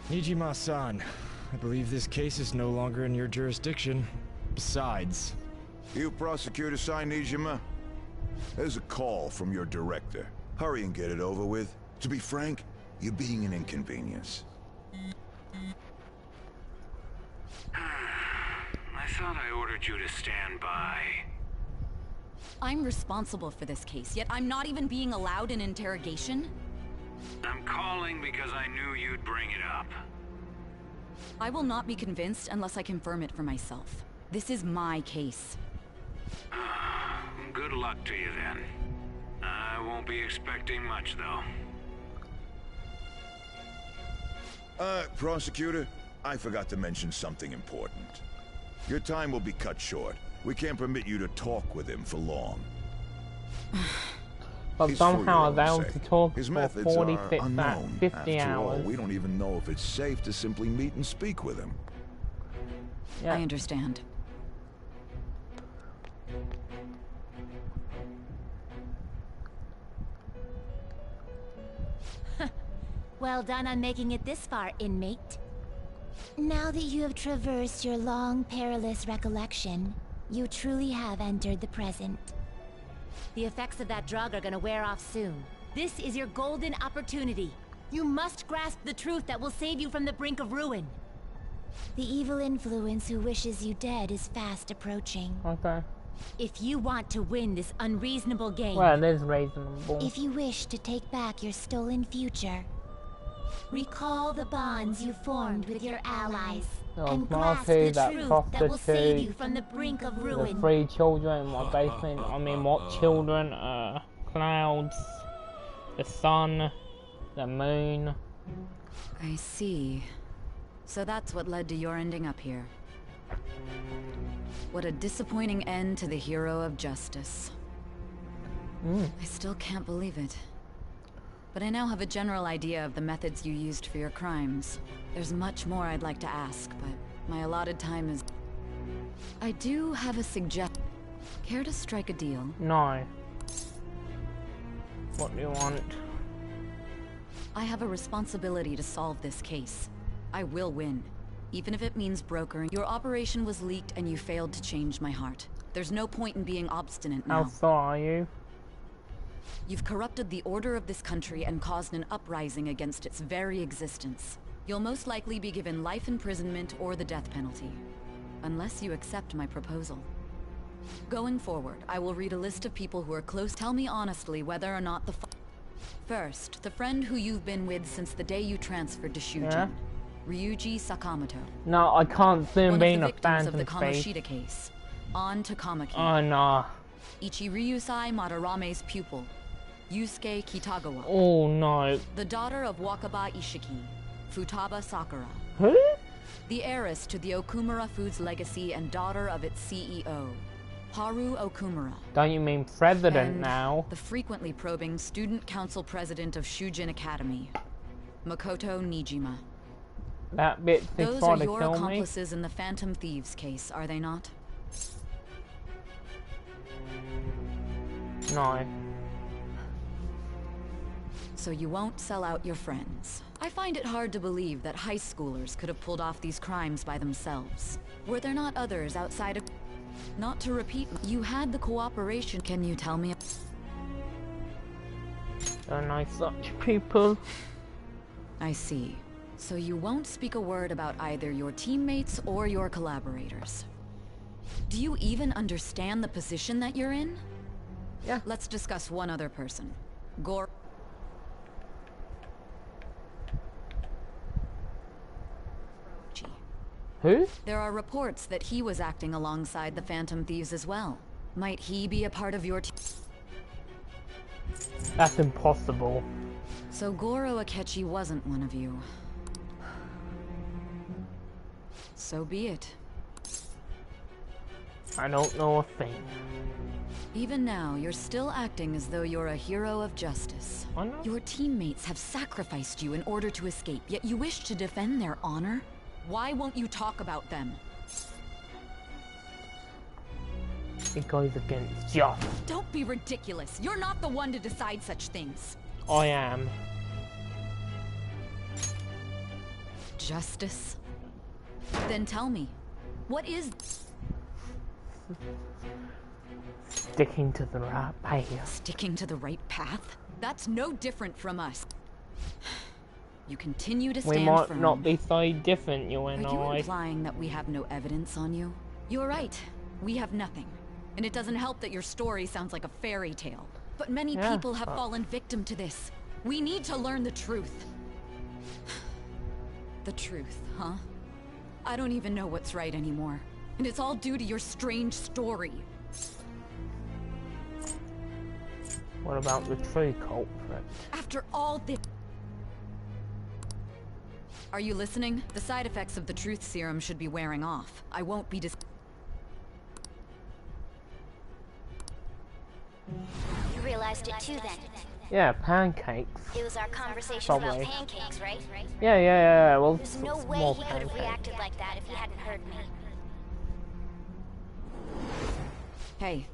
[SPEAKER 5] Nijima-san, I believe this case is no longer in your jurisdiction. Besides...
[SPEAKER 11] You prosecutor signed Nijima? There's a call from your director. Hurry and get it over with. To be frank, you're being an inconvenience.
[SPEAKER 12] I thought I ordered you to stand by.
[SPEAKER 2] I'm responsible for this case, yet I'm not even being allowed an interrogation?
[SPEAKER 12] I'm calling because I knew you'd bring it up.
[SPEAKER 2] I will not be convinced unless I confirm it for myself. This is my case.
[SPEAKER 12] Good luck to you then. I won't be expecting much, though.
[SPEAKER 11] Prosecutor, I forgot to mention something important. Your time will be cut short. We can't permit you to talk with him for long.
[SPEAKER 1] But
[SPEAKER 11] It's for
[SPEAKER 1] somehow
[SPEAKER 11] your
[SPEAKER 1] they
[SPEAKER 11] own
[SPEAKER 1] were to
[SPEAKER 11] sake.
[SPEAKER 1] talk
[SPEAKER 11] His
[SPEAKER 1] for
[SPEAKER 11] methods are
[SPEAKER 1] 46
[SPEAKER 11] unknown.
[SPEAKER 1] 50
[SPEAKER 11] After all,
[SPEAKER 1] hours.
[SPEAKER 11] we don't even know if it's safe to simply meet and speak with him.
[SPEAKER 1] Yeah.
[SPEAKER 2] I understand.
[SPEAKER 3] Well done on making it this far, inmate. Now that you have traversed your long, perilous recollection, you truly have entered the present. The effects of that drug are gonna wear off soon. This is your golden opportunity. You must grasp the truth that will save you from the brink of ruin. The evil influence who wishes you dead is fast approaching.
[SPEAKER 1] Okay.
[SPEAKER 3] If you want to win this unreasonable game,
[SPEAKER 1] Well, it is reasonable.
[SPEAKER 3] if you wish to take back your stolen future, Recall the bonds you formed with your allies.
[SPEAKER 1] There was
[SPEAKER 3] And grasp
[SPEAKER 1] Marty,
[SPEAKER 3] the
[SPEAKER 1] that
[SPEAKER 3] truth that will save you
[SPEAKER 1] prostitute,
[SPEAKER 3] from the brink of
[SPEAKER 1] the
[SPEAKER 3] ruin.
[SPEAKER 1] 3 children in my basement. I mean, what children? Clouds, the sun, the moon.
[SPEAKER 13] I see. So that's what led to your ending up here. What a disappointing end to the hero of justice. I still can't believe it. But I now have a general idea of the methods you used for your crimes. There's much more I'd like to ask, but my allotted time is... I do have a suggestion. Care to strike a deal?
[SPEAKER 1] No. What do you want?
[SPEAKER 13] I have a responsibility to solve this case. I will win. Even if it means brokering. Your operation was leaked and you failed to change my heart. There's no point in being obstinate now.
[SPEAKER 1] How far are you?
[SPEAKER 13] You've corrupted the order of this country and caused an uprising against its very existence. You'll most likely be given life imprisonment or the death penalty. Unless you accept my proposal. Going forward, I will read a list of people who are close. Tell me honestly whether or not the... First, the friend who you've been with since the day you transferred to Shujin.
[SPEAKER 1] Yeah?
[SPEAKER 13] Ryuji Sakamoto.
[SPEAKER 1] No, I can't see him being a
[SPEAKER 13] One of the victims
[SPEAKER 1] phantom
[SPEAKER 13] of the
[SPEAKER 1] space.
[SPEAKER 13] Kamoshida case. On to Kamaki.
[SPEAKER 1] Oh no.
[SPEAKER 13] Ichiryusai Madarame's pupil. Yusuke Kitagawa.
[SPEAKER 1] Oh no.
[SPEAKER 13] The daughter of Wakaba Ishiki. Futaba Sakura.
[SPEAKER 1] Who?
[SPEAKER 13] The heiress to the Okumura Foods legacy and daughter of its CEO. Haru Okumura.
[SPEAKER 1] Don't you mean president
[SPEAKER 13] And
[SPEAKER 1] now?
[SPEAKER 13] the frequently probing student council president of Shujin Academy. Makoto Nijima.
[SPEAKER 1] That bitch is
[SPEAKER 13] Those
[SPEAKER 1] trying
[SPEAKER 13] are
[SPEAKER 1] to
[SPEAKER 13] your
[SPEAKER 1] kill me?
[SPEAKER 13] accomplices in the Phantom Thieves case, are they not?
[SPEAKER 1] No.
[SPEAKER 13] So you won't sell out your friends. I find it hard to believe that high schoolers could have pulled off these crimes by themselves. Were there not others outside of... Not to repeat, you had the cooperation. Can you tell me?
[SPEAKER 1] Don't know such people.
[SPEAKER 13] I see. So you won't speak a word about either your teammates or your collaborators. Do you even understand the position that you're in?
[SPEAKER 1] Yeah.
[SPEAKER 13] Let's discuss one other person. Goro.
[SPEAKER 1] Who?
[SPEAKER 13] There are reports that he was acting alongside the Phantom Thieves as well. Might he be a part of your team?
[SPEAKER 1] That's impossible.
[SPEAKER 13] So Goro Akechi wasn't one of you. So be it.
[SPEAKER 1] I don't know a thing.
[SPEAKER 13] Even now, you're still acting as though you're a hero of justice.
[SPEAKER 1] I know.
[SPEAKER 13] Your teammates have sacrificed you in order to escape, yet you wish to defend their honor? Why won't you talk about them?
[SPEAKER 1] It goes against justice.
[SPEAKER 13] Don't be ridiculous. You're not the one to decide such things.
[SPEAKER 1] I am.
[SPEAKER 13] Justice? Then tell me, what is...
[SPEAKER 1] Sticking to the right path.
[SPEAKER 13] Sticking to the right path? That's no different from us. You continue to stand
[SPEAKER 1] We might
[SPEAKER 13] firm.
[SPEAKER 1] not be so different, you and
[SPEAKER 13] Are you
[SPEAKER 1] I.
[SPEAKER 13] implying that we have no evidence on you? You're right. We have nothing. And it doesn't help that your story sounds like a fairy tale. But many
[SPEAKER 1] Yeah,
[SPEAKER 13] people have fallen victim to this. We need to learn the truth. The truth, huh? I don't even know what's right anymore. And it's all due to your strange story.
[SPEAKER 1] What about the true culprit?
[SPEAKER 13] After all this... Are you listening? The side effects of the truth serum should be wearing off. I won't be
[SPEAKER 3] You realized it too then.
[SPEAKER 1] Yeah, pancakes.
[SPEAKER 3] It was our conversation
[SPEAKER 1] Probably.
[SPEAKER 3] about pancakes, right?
[SPEAKER 1] Yeah. Well,
[SPEAKER 3] There's no way
[SPEAKER 1] more
[SPEAKER 3] he could have
[SPEAKER 1] pancakes.
[SPEAKER 3] reacted like that if he hadn't heard me.
[SPEAKER 13] Hey.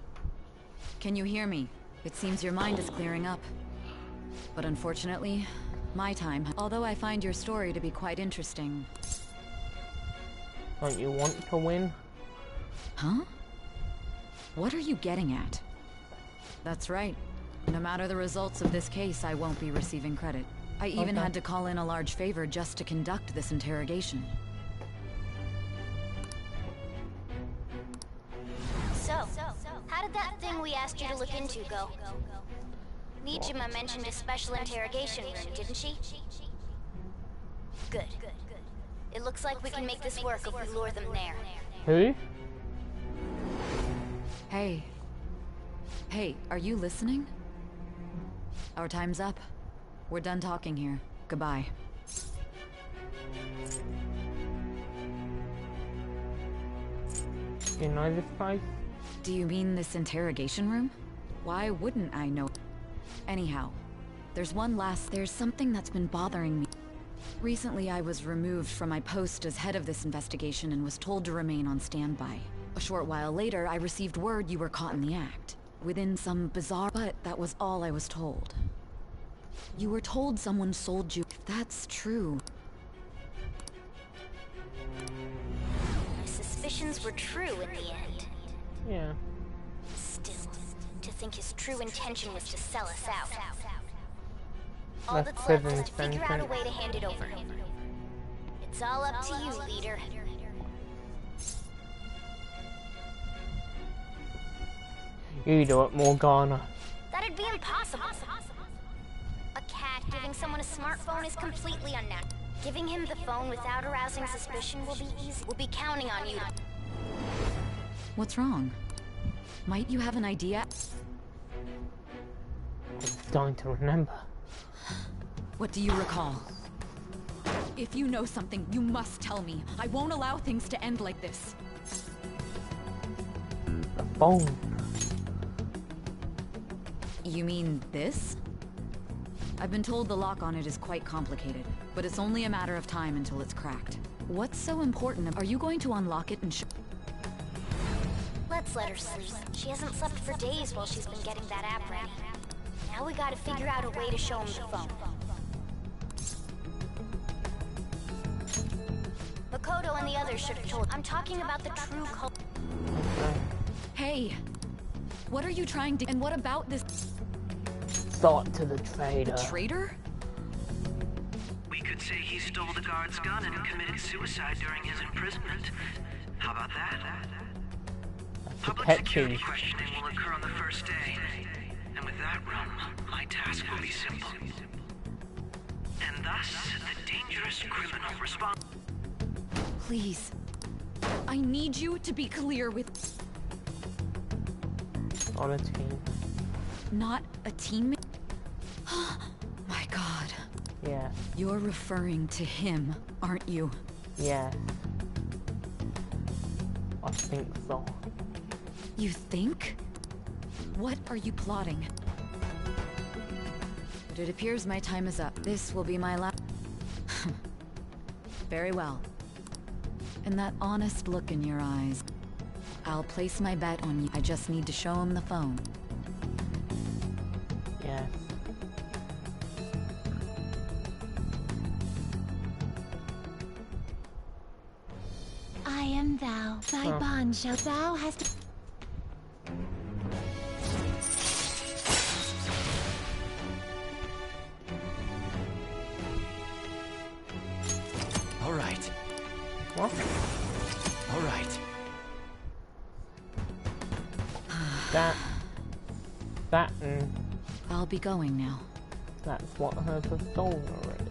[SPEAKER 13] Can you hear me? It seems your mind is clearing up. But unfortunately, my time... Although I find your story to be quite interesting.
[SPEAKER 1] Don't you want to win?
[SPEAKER 13] Huh? What are you getting at? That's right. No matter the results of this case, I won't be receiving credit. I even had to call in a large favor just to conduct this interrogation.
[SPEAKER 3] So, how did that thing we asked you to look into go? Nijima mentioned a special interrogation room, didn't she? Good. It looks like we can make this work if we lure them there.
[SPEAKER 1] Who?
[SPEAKER 13] Hey. Hey, are you listening? Our time's up. We're done talking here. Goodbye.
[SPEAKER 1] You know this place?
[SPEAKER 13] Do you mean this interrogation room? Why wouldn't I know? Anyhow, there's something that's been bothering me. Recently, I was removed from my post as head of this investigation and was told to remain on standby. A short while later, I received word you were caught in the act. Within some bizarre... But that was all I was told. You were told someone sold you. If that's true...
[SPEAKER 3] My suspicions were true in the end.
[SPEAKER 1] Yeah.
[SPEAKER 3] Still, to think his true intention was to sell us out. All
[SPEAKER 1] That's
[SPEAKER 3] that's left is to
[SPEAKER 1] prison
[SPEAKER 3] figure out a
[SPEAKER 1] sentence.
[SPEAKER 3] way to hand it over. It's all up to you, leader.
[SPEAKER 1] You do it, Morgana.
[SPEAKER 3] That'd be impossible. A cat giving someone a smartphone is completely unnatural. Giving him the phone without arousing suspicion will be easy. We'll be counting on you.
[SPEAKER 13] What's wrong? Might you have an idea?
[SPEAKER 1] I'm starting to remember.
[SPEAKER 13] What do you recall? If you know something, you must tell me. I won't allow things to end like this.
[SPEAKER 1] The phone.
[SPEAKER 13] You mean this? I've been told the lock on it is quite complicated, but it's only a matter of time until it's cracked. What's so important? Are you going to unlock it and
[SPEAKER 3] Let's let her sleep. She hasn't slept for days while she's been getting that app ready. Now we gotta figure out a way to show him the phone. Makoto and the others should have told. I'm talking about the true cult.
[SPEAKER 13] Hey! What are you trying to... And what about this...
[SPEAKER 1] Thought to the traitor.
[SPEAKER 13] The traitor?
[SPEAKER 14] We could say he stole the guard's gun and committed suicide during his imprisonment. How about that? Public security questioning will occur on the first day. And with that run, my task will be simple. And thus, the dangerous criminal response...
[SPEAKER 13] Please. I need you to be clear with...
[SPEAKER 1] On a team.
[SPEAKER 13] Not a teammate? My god.
[SPEAKER 1] Yeah.
[SPEAKER 13] You're referring to him, aren't you?
[SPEAKER 1] Yeah. I think so.
[SPEAKER 13] You think? What are you plotting? But it appears my time is up. This will be my last... Very well. And that honest look in your eyes. I'll place my bet on you. I just need to show him the phone.
[SPEAKER 1] Yes.
[SPEAKER 3] I am thou. Thy bond shall thou hast to...
[SPEAKER 4] All right.
[SPEAKER 1] What?
[SPEAKER 4] All right.
[SPEAKER 1] That and
[SPEAKER 13] I'll be going now.
[SPEAKER 1] that's what her soul already.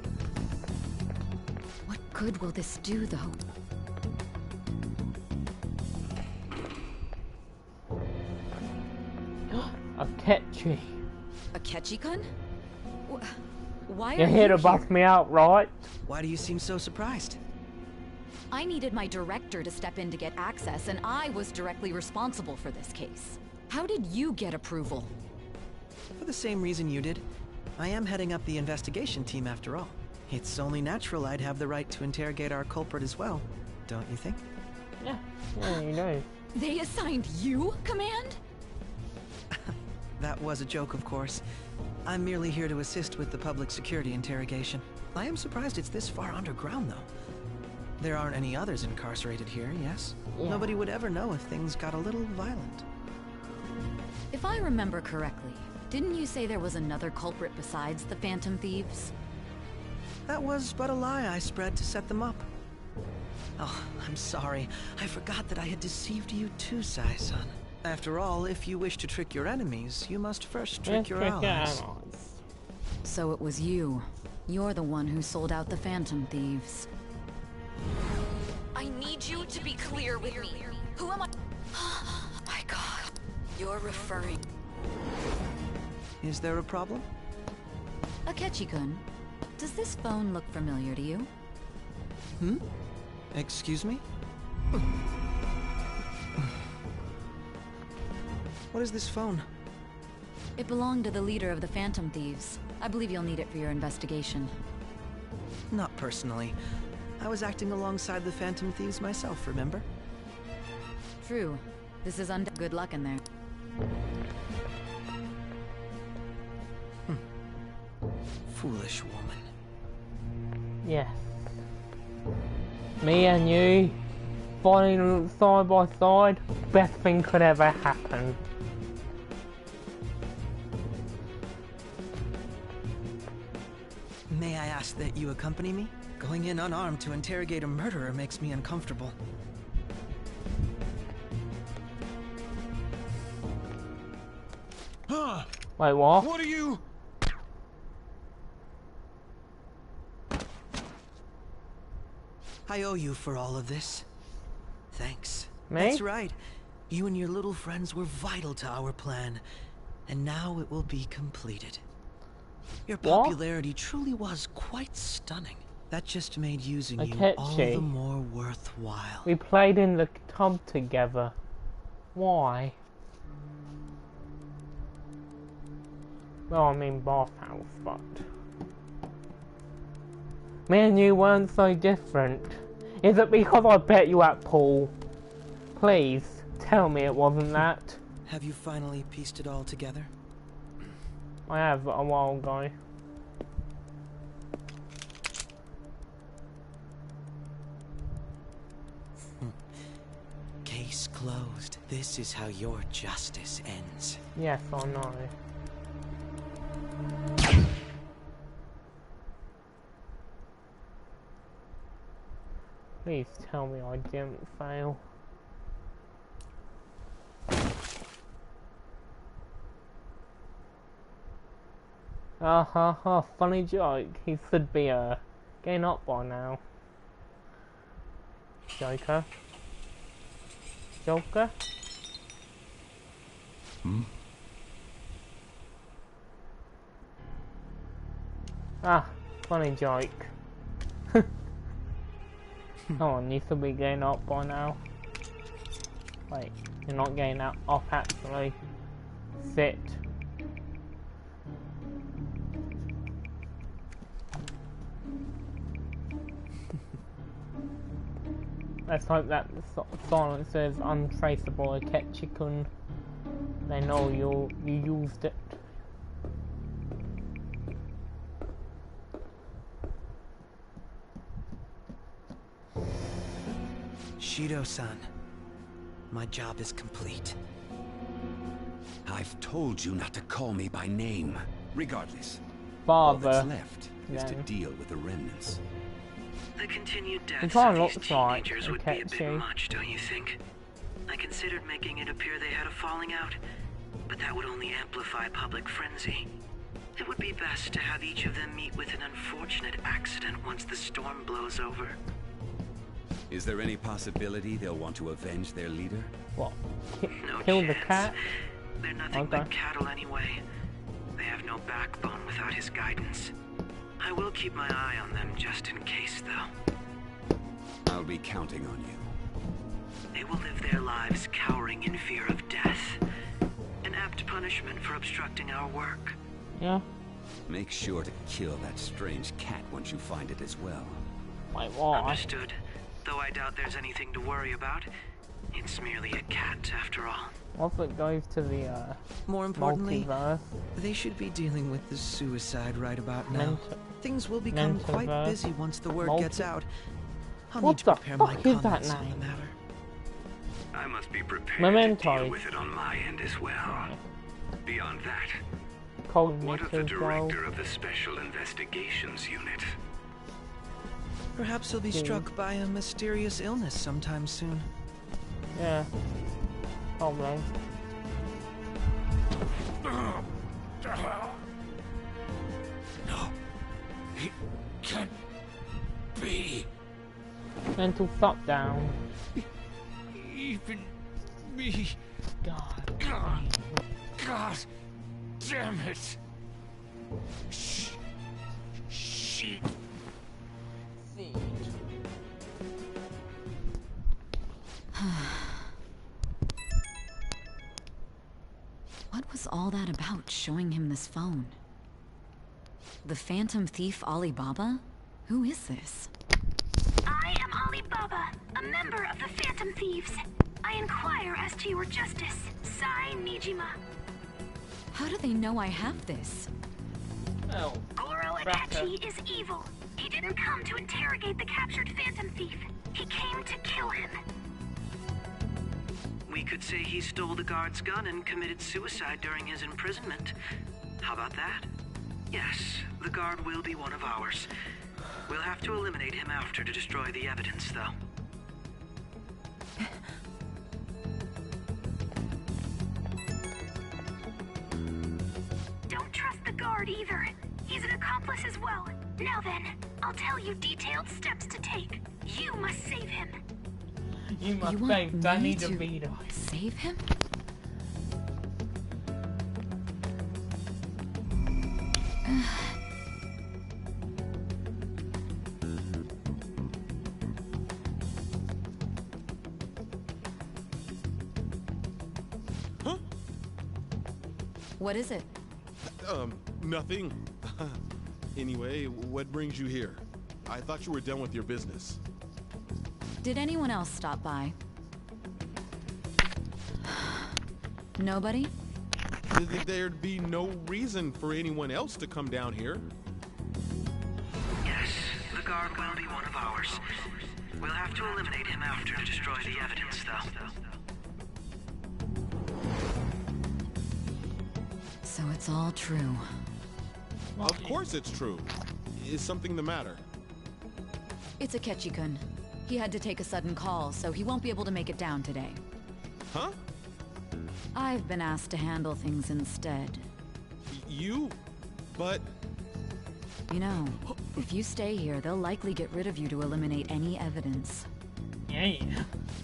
[SPEAKER 13] What good will this do, though?
[SPEAKER 1] A catchy.
[SPEAKER 13] A Ketchikan? Why
[SPEAKER 1] You're
[SPEAKER 13] are
[SPEAKER 1] here
[SPEAKER 13] you
[SPEAKER 1] to bust me out, right?
[SPEAKER 4] Why do you seem so surprised?
[SPEAKER 13] I needed my director to step in to get access, and I was directly responsible for this case. How did you get approval?
[SPEAKER 4] For the same reason you did. I am heading up the investigation team after all. It's only natural I'd have the right to interrogate our culprit as well, don't you think?
[SPEAKER 1] Yeah, you know.
[SPEAKER 13] They assigned you command?
[SPEAKER 4] That was a joke, of course. I'm merely here to assist with the public security interrogation. I am surprised it's this far underground, though. There aren't any others incarcerated here, yes?
[SPEAKER 1] Yeah.
[SPEAKER 4] Nobody would ever know if things got a little violent.
[SPEAKER 13] If I remember correctly, didn't you say there was another culprit besides the Phantom Thieves?
[SPEAKER 4] That was but a lie I spread to set them up. Oh, I'm sorry. I forgot that I had deceived you too, Sai-san. After all, if you wish to trick your enemies, you must first trick your allies.
[SPEAKER 13] So it was you. You're the one who sold out the Phantom Thieves.
[SPEAKER 6] I need you to be clear with me. Who am I? Oh my god. You're referring...
[SPEAKER 4] Is there a problem?
[SPEAKER 13] Akechi-kun, does this phone look familiar to you?
[SPEAKER 4] Hmm? Excuse me? What is this phone?
[SPEAKER 13] It belonged to the leader of the Phantom Thieves. I believe you'll need it for your investigation.
[SPEAKER 4] Not personally. I was acting alongside the Phantom Thieves myself, remember?
[SPEAKER 13] True. This is good luck in there.
[SPEAKER 4] Foolish woman.
[SPEAKER 1] Yes. Me and you fighting side by side, best thing could ever happen.
[SPEAKER 4] May I ask that you accompany me? Going in unarmed to interrogate a murderer makes me uncomfortable.
[SPEAKER 1] Wait, what?
[SPEAKER 10] What are you?
[SPEAKER 4] I owe you for all of this. Thanks.
[SPEAKER 1] Me?
[SPEAKER 4] That's right. You and your little friends were vital to our plan. And now it will be completed. Your popularity truly was quite stunning. That just made using you all the more worthwhile.
[SPEAKER 1] We played in the tub together. Why? Well, I mean bathhouse, but... Me and you weren't so different. Is it because I bet you at pool? Please, tell me it wasn't that.
[SPEAKER 4] Have you finally pieced it all together?
[SPEAKER 1] I have a while ago.
[SPEAKER 4] Case closed. This is how your justice ends.
[SPEAKER 1] Yes, I know. Please tell me I didn't fail. Funny joke. He should be getting up by now. Joker? Joker?
[SPEAKER 11] Hmm?
[SPEAKER 1] Funny joke. Come on, you should be getting up by now. Wait, you're not getting up actually. Sit. Let's hope that silence says untraceable Akechi-kun. They know you used it.
[SPEAKER 4] Shido-san, my job is complete.
[SPEAKER 15] I've told you not to call me by name. Regardless,
[SPEAKER 1] Father.
[SPEAKER 15] all that's left is to deal with the remnants.
[SPEAKER 14] The continued deaths
[SPEAKER 1] kinda
[SPEAKER 14] of these
[SPEAKER 1] looks like
[SPEAKER 14] teenagers would be a bit
[SPEAKER 1] Akechi.
[SPEAKER 14] much, don't you think? I considered making it appear they had a falling out, but that would only amplify public frenzy. It would be best to have each of them meet with an unfortunate accident once the storm blows over.
[SPEAKER 15] Is there any possibility they'll want to avenge their leader?
[SPEAKER 1] What?
[SPEAKER 14] No
[SPEAKER 1] Kill the
[SPEAKER 14] chance.
[SPEAKER 1] cat?
[SPEAKER 14] They're nothing but cattle anyway. They have no backbone without his guidance. I will keep my eye on them just in case, though.
[SPEAKER 15] I'll be counting on you.
[SPEAKER 14] They will live their lives cowering in fear of death. An apt punishment for obstructing our work.
[SPEAKER 1] Yeah.
[SPEAKER 15] Make sure to kill that strange cat once you find it as well.
[SPEAKER 1] Wait, what?
[SPEAKER 14] Understood. Though I doubt there's anything to worry about. It's merely a cat, after all.
[SPEAKER 1] What if it goes to the
[SPEAKER 4] More importantly,
[SPEAKER 1] multiverse?
[SPEAKER 4] they should be dealing with the suicide right about now. Things will become
[SPEAKER 1] Mentaverse.
[SPEAKER 4] quite busy once the word gets out. I'll
[SPEAKER 1] What
[SPEAKER 4] need to
[SPEAKER 1] the
[SPEAKER 4] prepare my
[SPEAKER 1] fuck is that
[SPEAKER 4] comments on the
[SPEAKER 1] name?
[SPEAKER 4] matter.
[SPEAKER 12] I must be prepared
[SPEAKER 1] Memento.
[SPEAKER 12] to deal with it on my end as well. Beyond that, what of the
[SPEAKER 1] Cognitive growth.
[SPEAKER 12] director of the Special Investigations Unit?
[SPEAKER 4] Perhaps he'll be struck by a mysterious illness sometime soon.
[SPEAKER 1] Yeah. Probably.
[SPEAKER 4] No.
[SPEAKER 5] It can't be.
[SPEAKER 1] Mental shutdown.
[SPEAKER 5] Even me.
[SPEAKER 1] God.
[SPEAKER 5] God damn it. Shit.
[SPEAKER 13] What was all that about, showing him this phone? The Phantom Thief Alibaba? Who is this?
[SPEAKER 16] I am Alibaba, a member of the Phantom Thieves. I inquire as to your justice, Sai Nijima.
[SPEAKER 13] How do they know I have this?
[SPEAKER 1] Oh.
[SPEAKER 16] Goro Adachi is evil. He didn't come to interrogate the captured Phantom Thief. He came to kill him.
[SPEAKER 14] We could say he stole the guard's gun and committed suicide during his imprisonment. How about that? Yes, the guard will be one of ours. We'll have to eliminate him after to destroy the evidence, though.
[SPEAKER 16] Don't trust the guard either. He's an accomplice as well. Now then, I'll tell you detailed steps to take. You must save him.
[SPEAKER 1] You must save Danny DeVito.
[SPEAKER 13] Save him?
[SPEAKER 10] Huh?
[SPEAKER 13] What is it?
[SPEAKER 10] Nothing. Anyway, what brings you here? I thought you were done with your business.
[SPEAKER 13] Did anyone else stop by? Nobody?
[SPEAKER 10] There'd be no reason for anyone else to come down here.
[SPEAKER 14] Yes, the guard will be one of ours. We'll have to eliminate him after to destroy the evidence, though.
[SPEAKER 13] So it's all true.
[SPEAKER 10] Of course it's true. Is something the matter?
[SPEAKER 13] It's Akechi-kun. He had to take a sudden call, so he won't be able to make it down today.
[SPEAKER 10] Huh?
[SPEAKER 13] I've been asked to handle things instead.
[SPEAKER 10] You? But...
[SPEAKER 13] You know, if you stay here, they'll likely get rid of you to eliminate any evidence.
[SPEAKER 1] Yeah.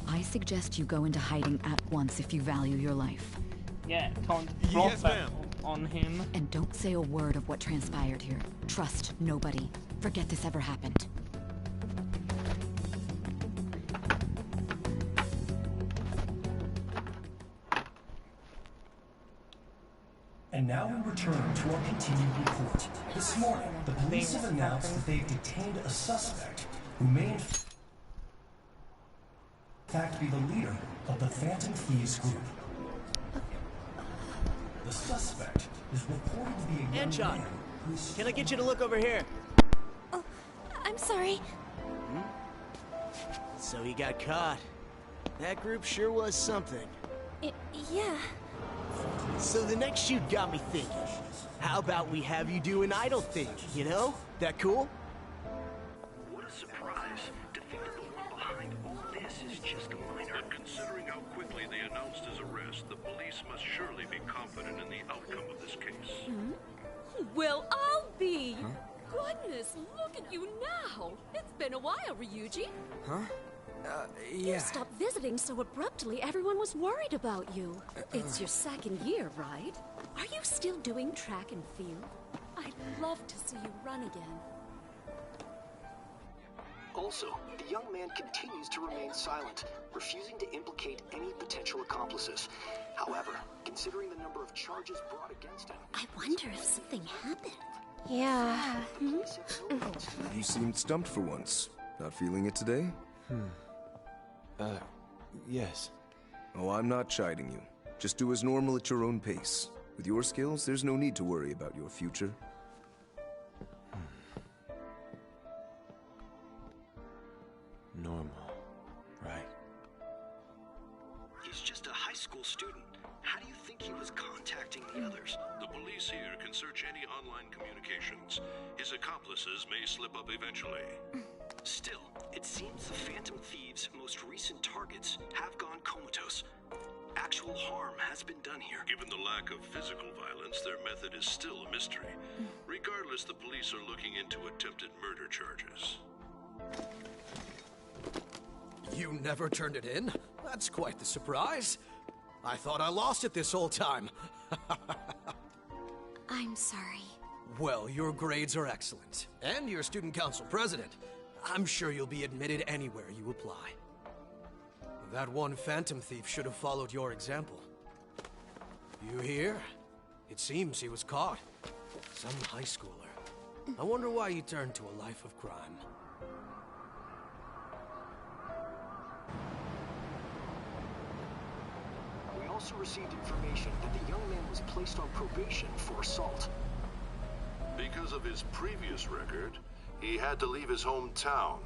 [SPEAKER 13] I suggest you go into hiding at once if you value your life.
[SPEAKER 1] Yeah, time to drop that on him.
[SPEAKER 13] And don't say a word of what transpired here. Trust nobody. Forget this ever happened.
[SPEAKER 17] And now we return to our continued report. This morning, the police have announced that they've detained a suspect who may in fact be the leader of the Phantom Thieves group. The suspect is reported to be a young man who's...
[SPEAKER 18] Can I get you to look over here?
[SPEAKER 3] Oh, I'm sorry.
[SPEAKER 18] So he got caught. That group sure was something.
[SPEAKER 3] Yeah.
[SPEAKER 18] So the next shoot got me thinking. How about we have you do an idol thing, you know? That cool?
[SPEAKER 12] What a surprise. To think that the one behind all this is just a minor. But considering how quickly they announced his arrest, the police must surely be confident in the outcome of this case.
[SPEAKER 19] Well, I'll be. Goodness, look at you now. It's been a while, Ryuji.
[SPEAKER 7] Huh?
[SPEAKER 19] You
[SPEAKER 7] Yeah.
[SPEAKER 19] stopped visiting so abruptly, everyone was worried about you. It's your second year, right? Are you still doing track and field? I'd love to see you run again.
[SPEAKER 20] Also, the young man continues to remain silent, refusing to implicate any potential accomplices. However, considering the number of charges brought against him...
[SPEAKER 19] I wonder if something happened.
[SPEAKER 3] Yeah.
[SPEAKER 21] You seemed stumped for once. Not feeling it today?
[SPEAKER 5] Yes.
[SPEAKER 21] Oh, I'm not chiding you. Just do as normal at your own pace. With your skills, there's no need to worry about your future.
[SPEAKER 5] Normal, right?
[SPEAKER 20] He's just a high school student. How do you think he was contacting the others?
[SPEAKER 12] The police here can search any online communications. His accomplices may slip up eventually.
[SPEAKER 20] Still, it seems the Phantom Thieves' most recent targets have gone comatose.
[SPEAKER 12] actual harm has been done here. Given the lack of physical violence, their method is still a mystery. Regardless, the police are looking into attempted murder charges.
[SPEAKER 18] You never turned it in? That's quite the surprise. I thought I lost it this whole time.
[SPEAKER 6] I'm sorry.
[SPEAKER 18] Well, your grades are excellent. And you're student council president. I'm sure you'll be admitted anywhere you apply. That one phantom thief should have followed your example. You hear? It seems he was caught. Some high schooler. I wonder why he turned to a life of crime.
[SPEAKER 20] We also received information that the young man was placed on probation for assault.
[SPEAKER 10] Because of his previous record, he had to leave his hometown.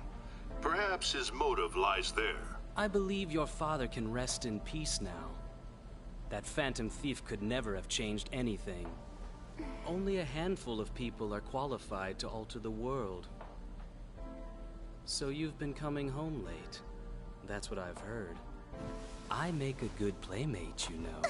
[SPEAKER 10] Perhaps his motive lies there.
[SPEAKER 8] I believe your father can rest in peace now. That phantom thief could never have changed anything. Only a handful of people are qualified to alter the world. So you've been coming home late. That's what I've heard. I make a good playmate, you know.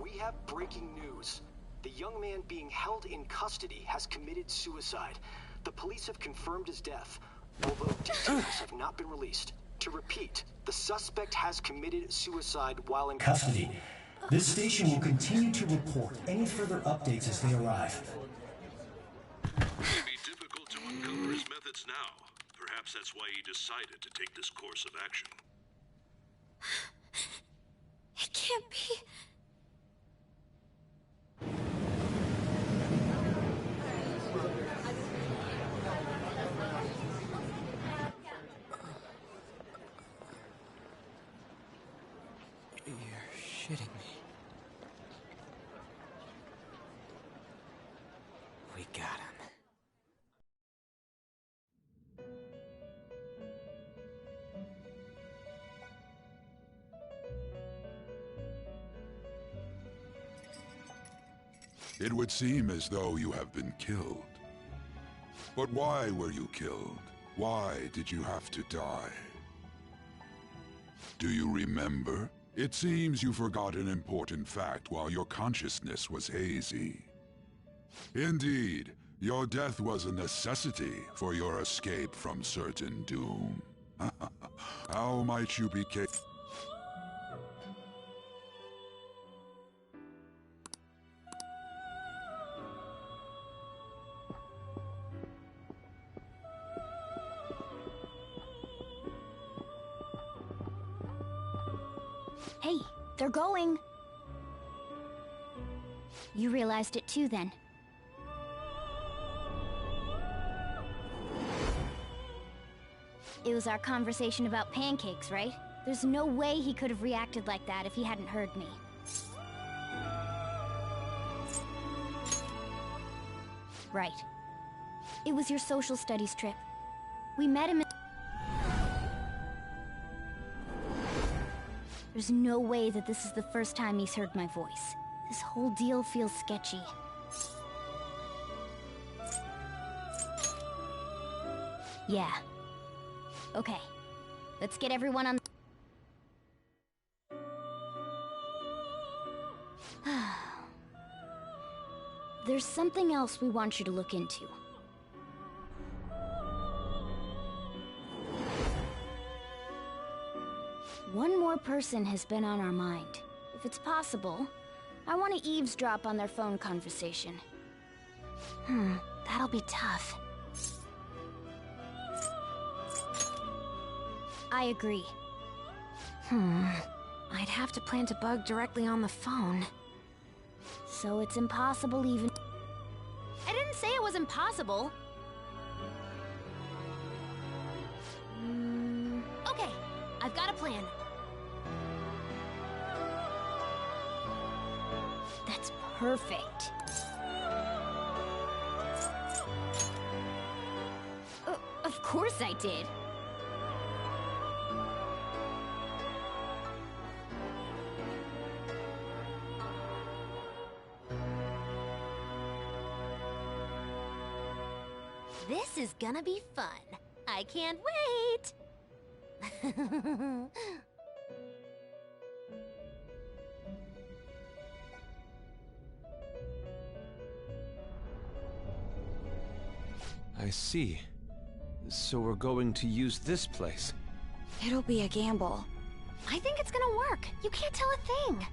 [SPEAKER 20] We have breaking news. The young man being held in custody has committed suicide. The police have confirmed his death, although details have not been released. To repeat, the suspect has committed suicide while in
[SPEAKER 17] Custody. This station will continue to report any further updates as they arrive.
[SPEAKER 12] It may be difficult to uncover his methods now. Perhaps that's why he decided to take this course of action.
[SPEAKER 6] It can't be.
[SPEAKER 18] You're shitting me.
[SPEAKER 7] We got him.
[SPEAKER 11] It would seem as though you have been killed. But why were you killed? Why did you have to die? Do you remember? It seems you forgot an important fact while your consciousness was hazy. Indeed, your death was a necessity for your escape from certain doom. How might you be capable?
[SPEAKER 6] Hey, they're going. You realized it too, then. It was our conversation about pancakes, right? There's no way he could have reacted like that if he hadn't heard me. Right. It was your social studies trip. We met him in... There's no way that this is the first time he's heard my voice. This whole deal feels sketchy. Yeah. Okay. Let's get everyone on... There's something else we want you to look into. One more person has been on our mind. If it's possible, I want to eavesdrop on their phone conversation. That'll be tough. I agree. I'd have to plant a bug directly on the phone. So it's impossible even... I didn't say it was impossible. Okay, I've got a plan. That's perfect. Of course I did. This is gonna be fun. I can't wait!
[SPEAKER 9] I see. So we're going to use this place.
[SPEAKER 6] It'll be a gamble.
[SPEAKER 16] I think it's gonna work. You can't tell a thing.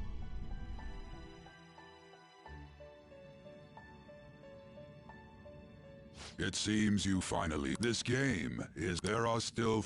[SPEAKER 11] It seems you finally... This game is... There are still...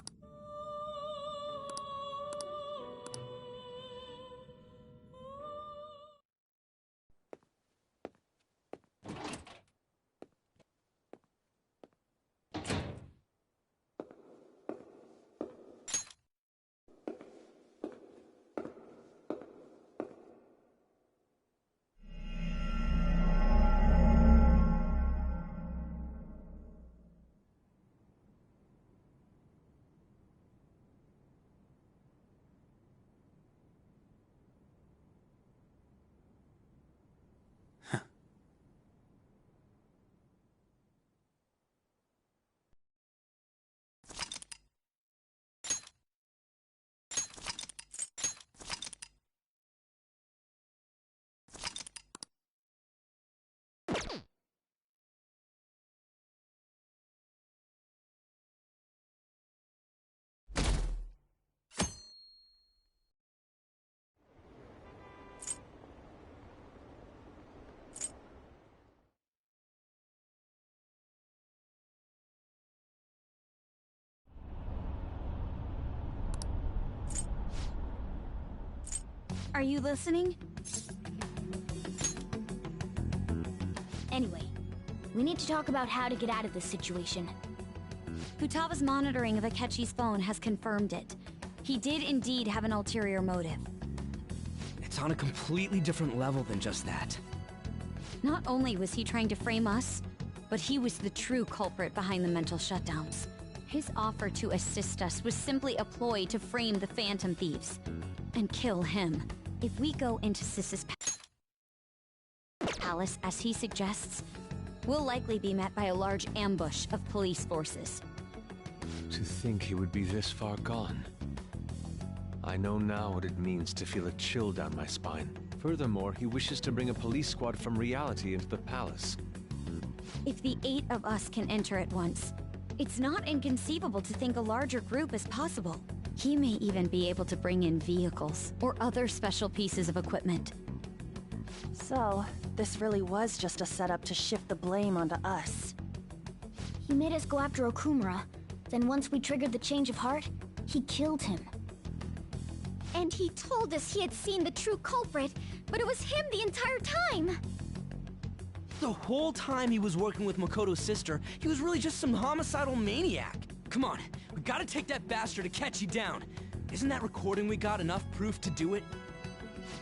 [SPEAKER 6] Are you listening?
[SPEAKER 3] Anyway, we need to talk about how to get out of this situation.
[SPEAKER 6] Futaga's monitoring of Akechi's phone has confirmed it. He did indeed have an ulterior motive.
[SPEAKER 7] It's on a completely different level than just that.
[SPEAKER 6] Not only was he trying to frame us, but he was the true culprit behind the mental shutdowns. His offer to assist us was simply a ploy to frame the Phantom Thieves and kill him. If we go into Sis's palace, as he suggests, we'll likely be met by a large ambush of police forces.
[SPEAKER 9] To think he would be this far gone. I know now what it means to feel a chill down my spine. Furthermore, he wishes to bring a police squad from reality into the palace.
[SPEAKER 6] If the 8 of us can enter at once, it's not inconceivable to think a larger group is possible. He may even be able to bring in vehicles or other special pieces of equipment.
[SPEAKER 22] So, this really was just a setup to shift the blame onto us.
[SPEAKER 3] He made us go after Okumura. Then once we triggered the change of heart, he killed him.
[SPEAKER 6] And he told us he had seen the true culprit, but it was him the entire time!
[SPEAKER 7] The whole time he was working with Makoto's sister, he was really just some homicidal maniac. Come on, we gotta take that bastard Akechi down. Isn't that recording we got enough proof to do it?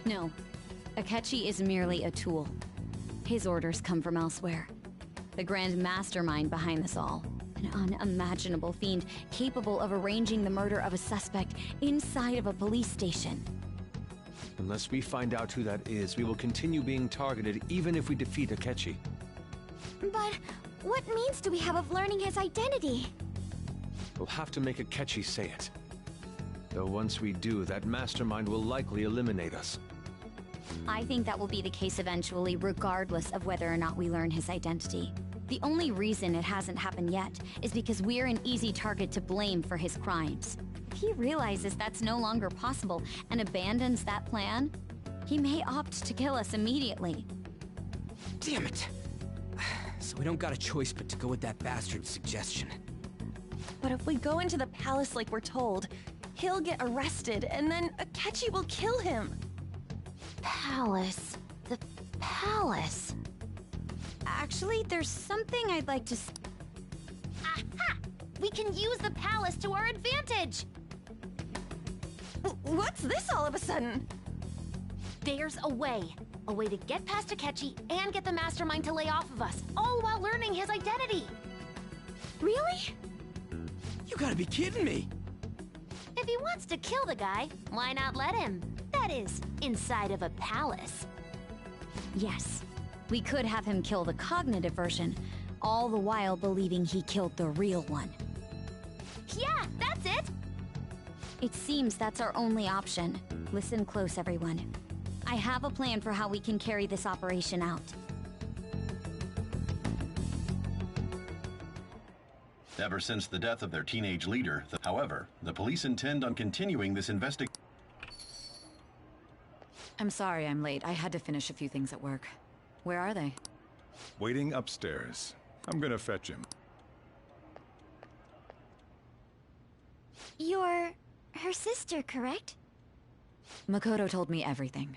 [SPEAKER 6] No. Akechi is merely a tool. His orders come from elsewhere. The grand mastermind behind this all. An unimaginable fiend capable of arranging the murder of a suspect inside of a police station.
[SPEAKER 9] Unless we find out who that is, we will continue being targeted even if we defeat Akechi.
[SPEAKER 6] But what means do we have of learning his identity?
[SPEAKER 9] We'll have to make Akechi say it. Though once we do, that mastermind will likely eliminate us.
[SPEAKER 6] I think that will be the case eventually, regardless of whether or not we learn his identity. The only reason it hasn't happened yet is because we're an easy target to blame for his crimes. If he realizes that's no longer possible and abandons that plan, he may opt to kill us immediately.
[SPEAKER 7] Damn it! So we don't got a choice but to go with that bastard's suggestion.
[SPEAKER 22] But if we go into the palace like we're told, he'll get arrested and then Akechi will kill him.
[SPEAKER 3] Palace. The palace.
[SPEAKER 6] Actually, there's something I'd like to
[SPEAKER 3] Aha! We can use the palace to our advantage!
[SPEAKER 22] What's this all of a sudden?
[SPEAKER 3] There's a way. A way to get past Akechi and get the mastermind to lay off of us, all while learning his identity.
[SPEAKER 22] Really?
[SPEAKER 7] You gotta be kidding me!
[SPEAKER 3] If he wants to kill the guy, why not let him? That is, inside of a palace.
[SPEAKER 6] Yes. We could have him kill the cognitive version, all the while believing he killed the real one.
[SPEAKER 3] Yeah, that's it!
[SPEAKER 6] It seems that's our only option. Listen close, everyone. I have a plan for how we can carry this operation out.
[SPEAKER 2] ever since the death of their teenage leader. However, the police intend on continuing this investigation.
[SPEAKER 13] I'm sorry I'm late. I had to finish a few things at work. Where are they?
[SPEAKER 15] Waiting upstairs. I'm gonna fetch him.
[SPEAKER 6] You're her sister, correct?
[SPEAKER 13] Makoto told me everything.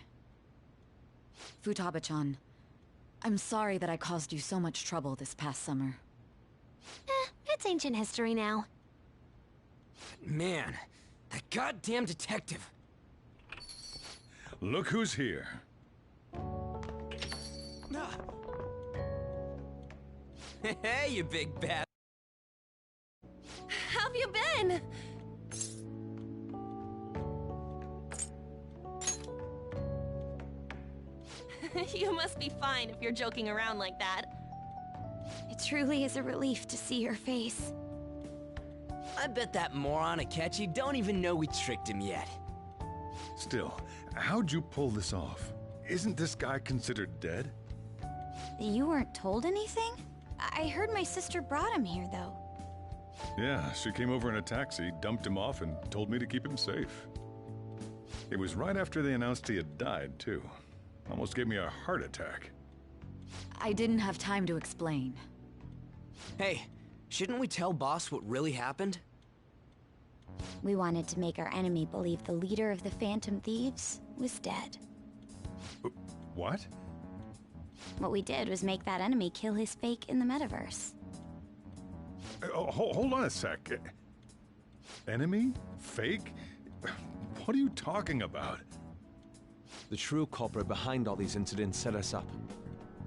[SPEAKER 13] Futaba-chan, I'm sorry that I caused you so much trouble this past summer.
[SPEAKER 19] It's ancient history now.
[SPEAKER 7] Man, that goddamn detective.
[SPEAKER 15] Look who's here.
[SPEAKER 7] Hey, you big bat.
[SPEAKER 22] How have you been? You must be fine if you're joking around like that.
[SPEAKER 6] It truly is a relief to see your face.
[SPEAKER 7] I bet that moron Akechi don't even know we tricked him yet.
[SPEAKER 15] Still, how'd you pull this off? Isn't this guy considered dead?
[SPEAKER 6] You weren't told anything? I heard my sister brought him here, though.
[SPEAKER 15] Yeah, she came over in a taxi, dumped him off, and told me to keep him safe. It was right after they announced he had died, too. Almost gave me a heart attack.
[SPEAKER 13] I didn't have time to explain.
[SPEAKER 7] Hey, shouldn't we tell boss what really happened?
[SPEAKER 3] We wanted to make our enemy believe the leader of the Phantom Thieves was dead.
[SPEAKER 15] What?
[SPEAKER 3] What we did was make that enemy kill his fake in the metaverse.
[SPEAKER 15] Hold on a sec. Enemy? Fake? What are you talking about?
[SPEAKER 9] The true culprit behind all these incidents set us up.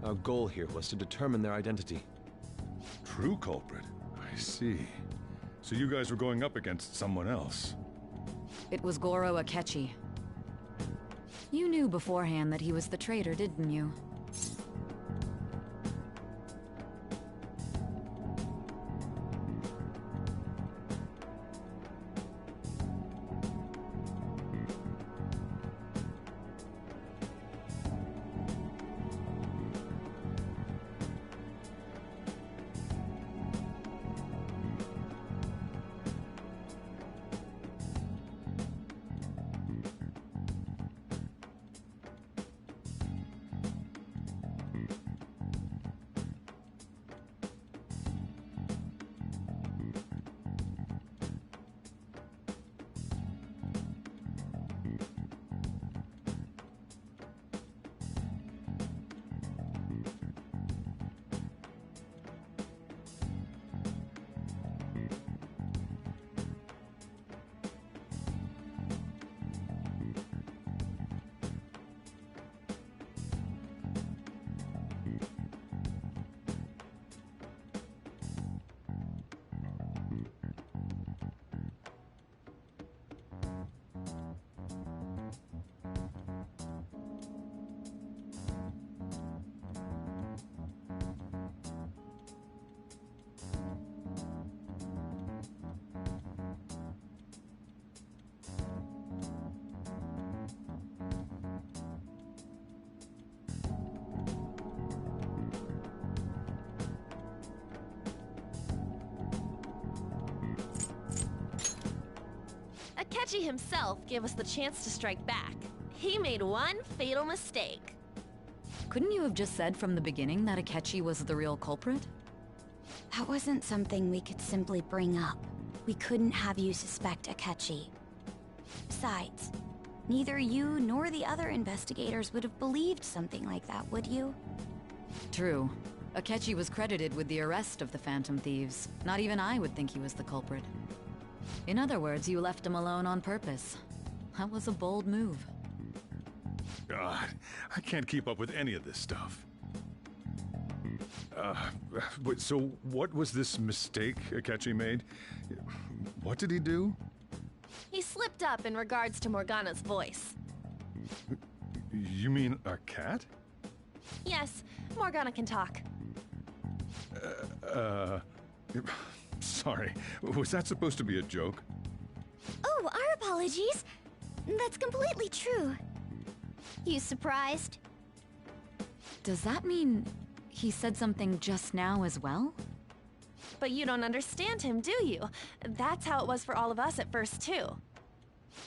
[SPEAKER 9] Our goal here was to determine their identity.
[SPEAKER 15] True culprit? I see. So you guys were going up against someone else?
[SPEAKER 13] It was Goro Akechi. You knew beforehand that he was the traitor, didn't you?
[SPEAKER 22] Akechi himself gave us the chance to strike back. He made one fatal mistake.
[SPEAKER 13] Couldn't you have just said from the beginning that Akechi was the real culprit?
[SPEAKER 3] That wasn't something we could simply bring up. We couldn't have you suspect Akechi. Besides, neither you nor the other investigators would have believed something like that, would you?
[SPEAKER 13] True. Akechi was credited with the arrest of the Phantom Thieves. Not even I would think he was the culprit. In other words, you left him alone on purpose. That was a bold move.
[SPEAKER 15] God, I can't keep up with any of this stuff. So what was this mistake Akechi made? What did he do?
[SPEAKER 22] He slipped up in regards to Morgana's voice.
[SPEAKER 15] You mean a cat?
[SPEAKER 22] Yes, Morgana can talk.
[SPEAKER 15] Sorry, was that supposed to be a joke?
[SPEAKER 3] Oh, our apologies. That's completely true. You surprised?
[SPEAKER 13] Does that mean he said something just now as well?
[SPEAKER 22] But you don't understand him, do you? That's how it was for all of us at first, too.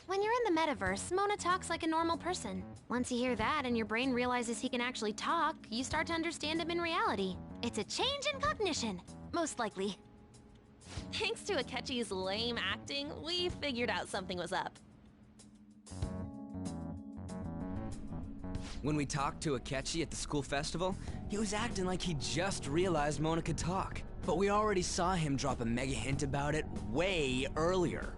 [SPEAKER 4] When you're in the metaverse, Mona talks like a normal person. Once you hear that and your brain realizes he can actually talk, you start to understand him in reality. It's a change in cognition, most likely.
[SPEAKER 22] Thanks to Akechi's lame acting, we figured out something was up.
[SPEAKER 7] When we talked to Akechi at the school festival, he was acting like he just realized Mona could talk. But we already saw him drop a mega hint about it way earlier.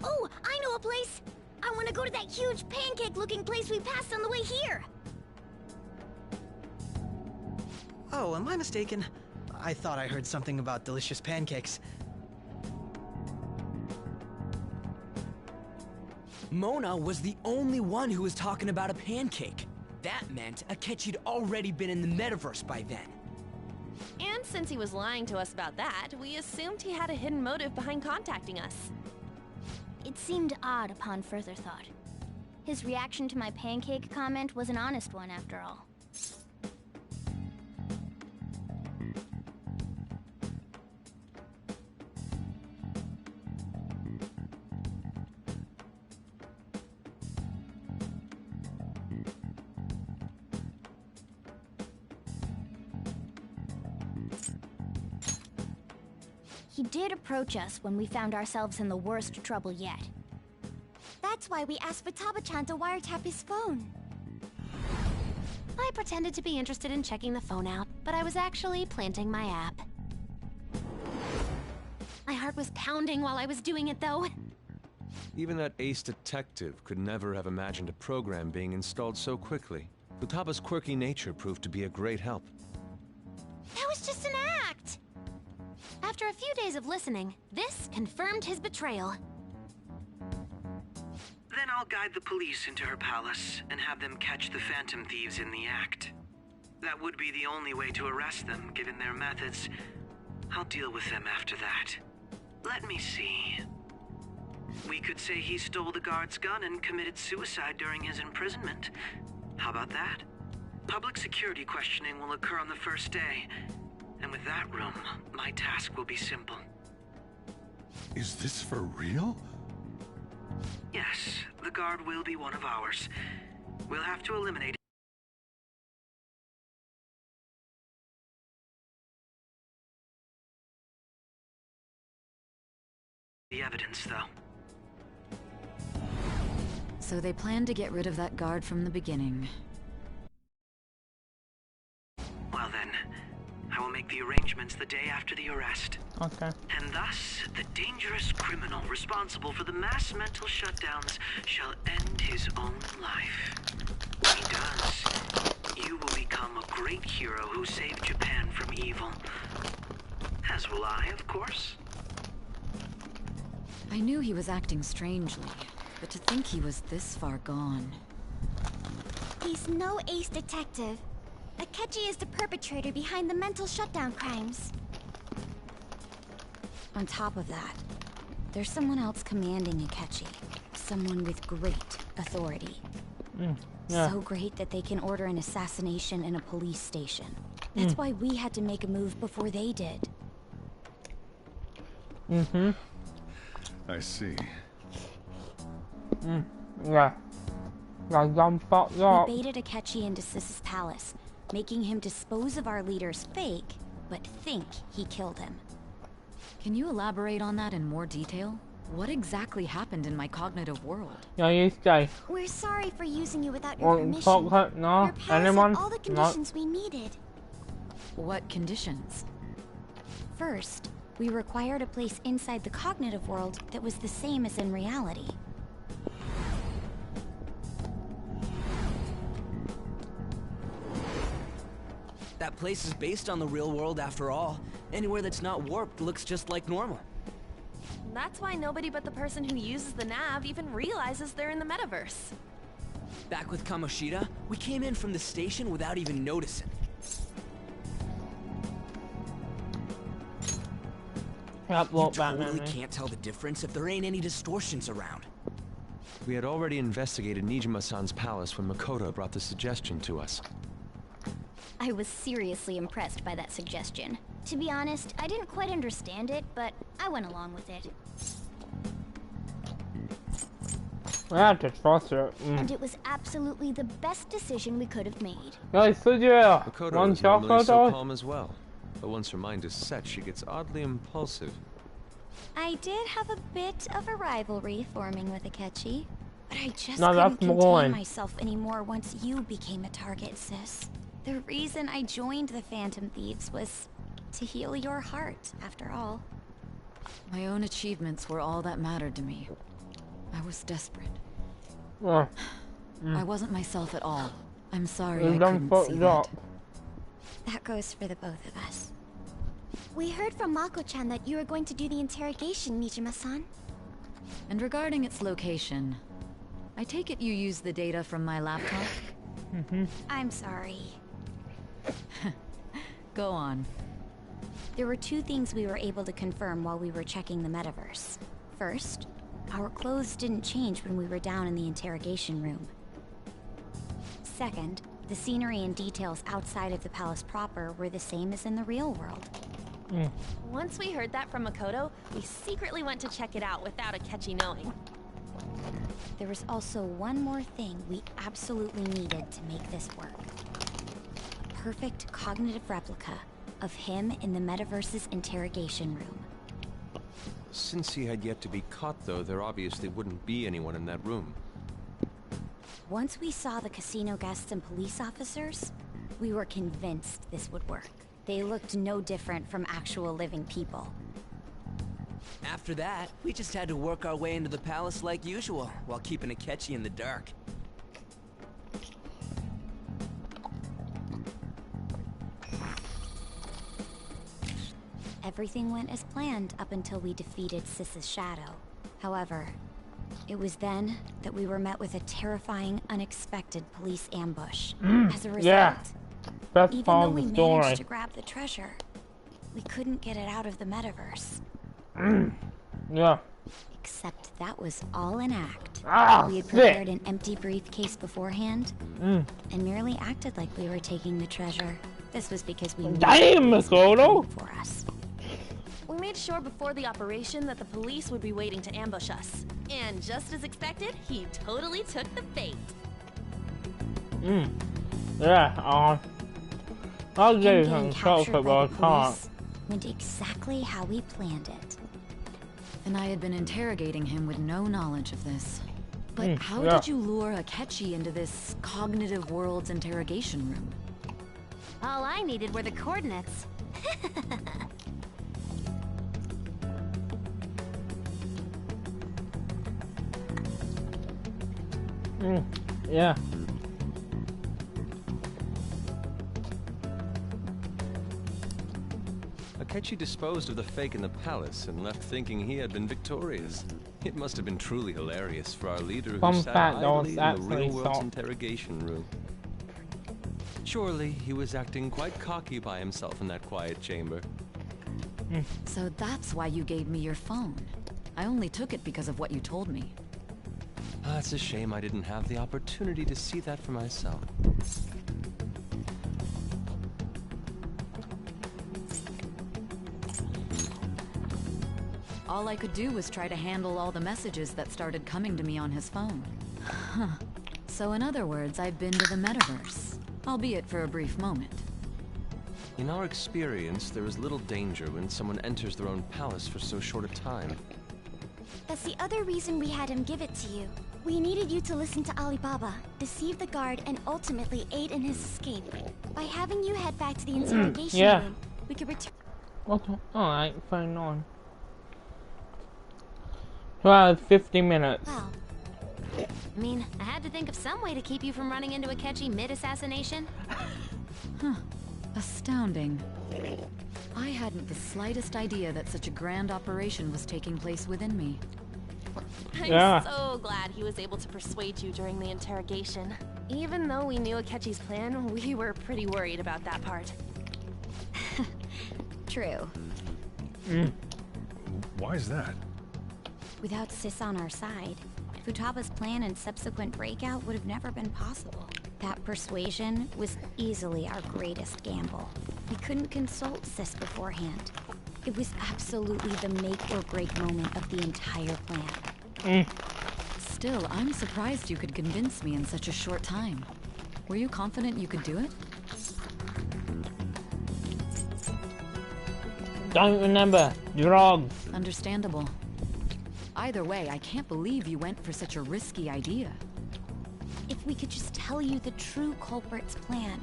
[SPEAKER 16] Oh, I know a place! I want to go to that huge pancake-looking place we passed on the way here!
[SPEAKER 14] Oh, am I mistaken? I thought I heard something about delicious pancakes.
[SPEAKER 7] Mona was the only one who was talking about a pancake. That meant Akechi'd already been in the metaverse by then.
[SPEAKER 22] And since he was lying to us about that, we assumed he had a hidden motive behind contacting us.
[SPEAKER 3] It seemed odd upon further thought. His reaction to my pancake comment was an honest one, after all. He did approach us when we found ourselves in the worst trouble yet.
[SPEAKER 16] That's why we asked Futaba-chan to wiretap his phone.
[SPEAKER 4] I pretended to be interested in checking the phone out, but I was actually planting my app. My heart was pounding while I was doing it, though.
[SPEAKER 9] Even that ace detective could never have imagined a program being installed so quickly. Futaba's quirky nature proved to be a great help.
[SPEAKER 4] That was just an act! After a few days of listening, this confirmed his betrayal.
[SPEAKER 23] Then I'll guide the police into her palace and have them catch the Phantom Thieves in the act. That would be the only way to arrest them, given their methods. I'll deal with them after that. Let me see. We could say he stole the guard's gun and committed suicide during his imprisonment. How about that? Public security questioning will occur on the first day. And with that room, my task will be simple.
[SPEAKER 11] Is this for real?
[SPEAKER 23] Yes, the guard will be one of ours. We'll have to eliminate the evidence, though.
[SPEAKER 13] So they planned to get rid of that guard from the beginning.
[SPEAKER 23] Well then, I will make the arrangements the day after the arrest.
[SPEAKER 1] Okay.
[SPEAKER 23] And thus, the dangerous criminal responsible for the mass mental shutdowns shall end his own life. When he does, you will become a great hero who saved Japan from evil. As will I, of course.
[SPEAKER 13] I knew he was acting strangely, but to think he was this far gone.
[SPEAKER 16] He's no ace detective. Akechi is the perpetrator behind the mental shutdown crimes.
[SPEAKER 3] On top of that, there's someone else commanding Akechi. Someone with great authority.
[SPEAKER 1] Yeah.
[SPEAKER 3] So great that they can order an assassination in a police station. That's why we had to make a move before they did.
[SPEAKER 15] I see.
[SPEAKER 1] Yeah. Like, I'm fucked up.
[SPEAKER 3] We baited Akechi into Sis's palace, making him dispose of our leader's fake, but think he killed him.
[SPEAKER 13] Can you elaborate on that in more detail? What exactly happened in my cognitive world?
[SPEAKER 1] Yeah, you stay.
[SPEAKER 16] We're sorry for using you without your permission.
[SPEAKER 1] No?
[SPEAKER 16] Your palace
[SPEAKER 1] Anyone?
[SPEAKER 16] had all the conditions we needed.
[SPEAKER 13] What conditions?
[SPEAKER 3] First, we required a place inside the cognitive world that was the same as in reality.
[SPEAKER 7] That place is based on the real world after all. Anywhere that's not warped looks just like normal.
[SPEAKER 22] That's why nobody but the person who uses the nav even realizes they're in the metaverse.
[SPEAKER 7] Back with Kamoshida, we came in from the station without even noticing.
[SPEAKER 1] You
[SPEAKER 7] totally can't tell the difference if there ain't any distortions around.
[SPEAKER 9] We had already investigated Nijima-san's palace when Makoto brought the suggestion to us.
[SPEAKER 3] I was seriously impressed by that suggestion. To be honest, I didn't quite understand it, but I went along with it.
[SPEAKER 1] I have to trust it.
[SPEAKER 3] And it was absolutely the best decision we could have made.
[SPEAKER 1] Guys, yeah.
[SPEAKER 9] Makoto is normally so calm as well, but once her mind is set, she gets oddly impulsive.
[SPEAKER 3] I did have a bit of a rivalry forming with Akechi, but I just
[SPEAKER 1] No,
[SPEAKER 3] couldn't
[SPEAKER 1] that's
[SPEAKER 3] contain myself anymore once you became a target, sis. The reason I joined the Phantom Thieves was to heal your heart, after all.
[SPEAKER 13] My own achievements were all that mattered to me. I was desperate. I wasn't myself at all. I'm sorry I couldn't see that.
[SPEAKER 3] That goes for the both of us. We heard from Mako-chan that you were going to do the interrogation, Nijima-san.
[SPEAKER 13] And regarding its location, I take it you used the data from my laptop?
[SPEAKER 3] I'm sorry.
[SPEAKER 13] Go on.
[SPEAKER 3] There were two things we were able to confirm while we were checking the metaverse. First, our clothes didn't change when we were down in the interrogation room. Second, the scenery and details outside of the palace proper were the same as in the real world.
[SPEAKER 22] Once we heard that from Makoto, we secretly went to check it out without Akechi knowing.
[SPEAKER 3] There was also one more thing we absolutely needed to make this work. A perfect cognitive replica of him in the metaverse's interrogation room.
[SPEAKER 9] Since he had yet to be caught, though, there obviously wouldn't be anyone in that room.
[SPEAKER 3] Once we saw the casino guests and police officers, we were convinced this would work. They looked no different from actual living people.
[SPEAKER 7] After that, we just had to work our way into the palace like usual, while keeping Akechi in the dark.
[SPEAKER 3] Everything went as planned up until we defeated Sis's shadow. However, it was then that we were met with a terrifying, unexpected police ambush. As a result, even though we managed to grab the treasure, we couldn't get it out of the metaverse. Except that was all an act. We had prepared an empty briefcase beforehand, and merely acted like we were taking the treasure. This was because we knew
[SPEAKER 1] Makoto!
[SPEAKER 3] For us.
[SPEAKER 22] We made sure before the operation that the police would be waiting to ambush us. And just as expected, he totally took the bait.
[SPEAKER 1] I'll give you some chocolate, but I can't.
[SPEAKER 3] Went exactly how we planned it.
[SPEAKER 13] And I had been interrogating him with no knowledge of this. But how did you lure Akechi into this cognitive world's interrogation room?
[SPEAKER 4] All I needed were the coordinates.
[SPEAKER 9] Akechi disposed of the fake in the palace and left thinking he had been victorious. It must have been truly hilarious for our leader who sat idly in the real world's interrogation room. Surely he was acting quite cocky by himself in that quiet chamber.
[SPEAKER 13] So that's why you gave me your phone. I only took it because of what you told me.
[SPEAKER 9] It's a shame I didn't have the opportunity to see that for myself.
[SPEAKER 13] All I could do was try to handle all the messages that started coming to me on his phone. So in other words, I've been to the metaverse, albeit for a brief moment.
[SPEAKER 9] In our experience, there is little danger when someone enters their own palace for so short a time.
[SPEAKER 3] That's the other reason we had him give it to you. We needed you to listen to Alibaba, deceive the guard, and ultimately aid in his escape. By having you head back to the interrogation room, we could return.
[SPEAKER 1] Alright, phone on. Well, 50 minutes.
[SPEAKER 4] Well, I mean, I had to think of some way to keep you from running into Akechi mid-assassination.
[SPEAKER 13] Astounding. I hadn't the slightest idea that such a grand operation was taking place within me.
[SPEAKER 22] I'm so glad he was able to persuade you during the interrogation. Even though we knew Akechi's plan, we were pretty worried about that part.
[SPEAKER 3] True.
[SPEAKER 15] Why is that?
[SPEAKER 3] Without Sis on our side, Futaba's plan and subsequent breakout would have never been possible. That persuasion was easily our greatest gamble.
[SPEAKER 6] We couldn't consult Sis beforehand. It was absolutely the make or break moment of the entire plan.
[SPEAKER 13] Still, I'm surprised you could convince me in such a short time. Were you confident you could do it?
[SPEAKER 1] Don't remember. Drugs.
[SPEAKER 13] Understandable. Either way, I can't believe you went for such a risky idea.
[SPEAKER 6] If we could just tell you the true culprit's plan,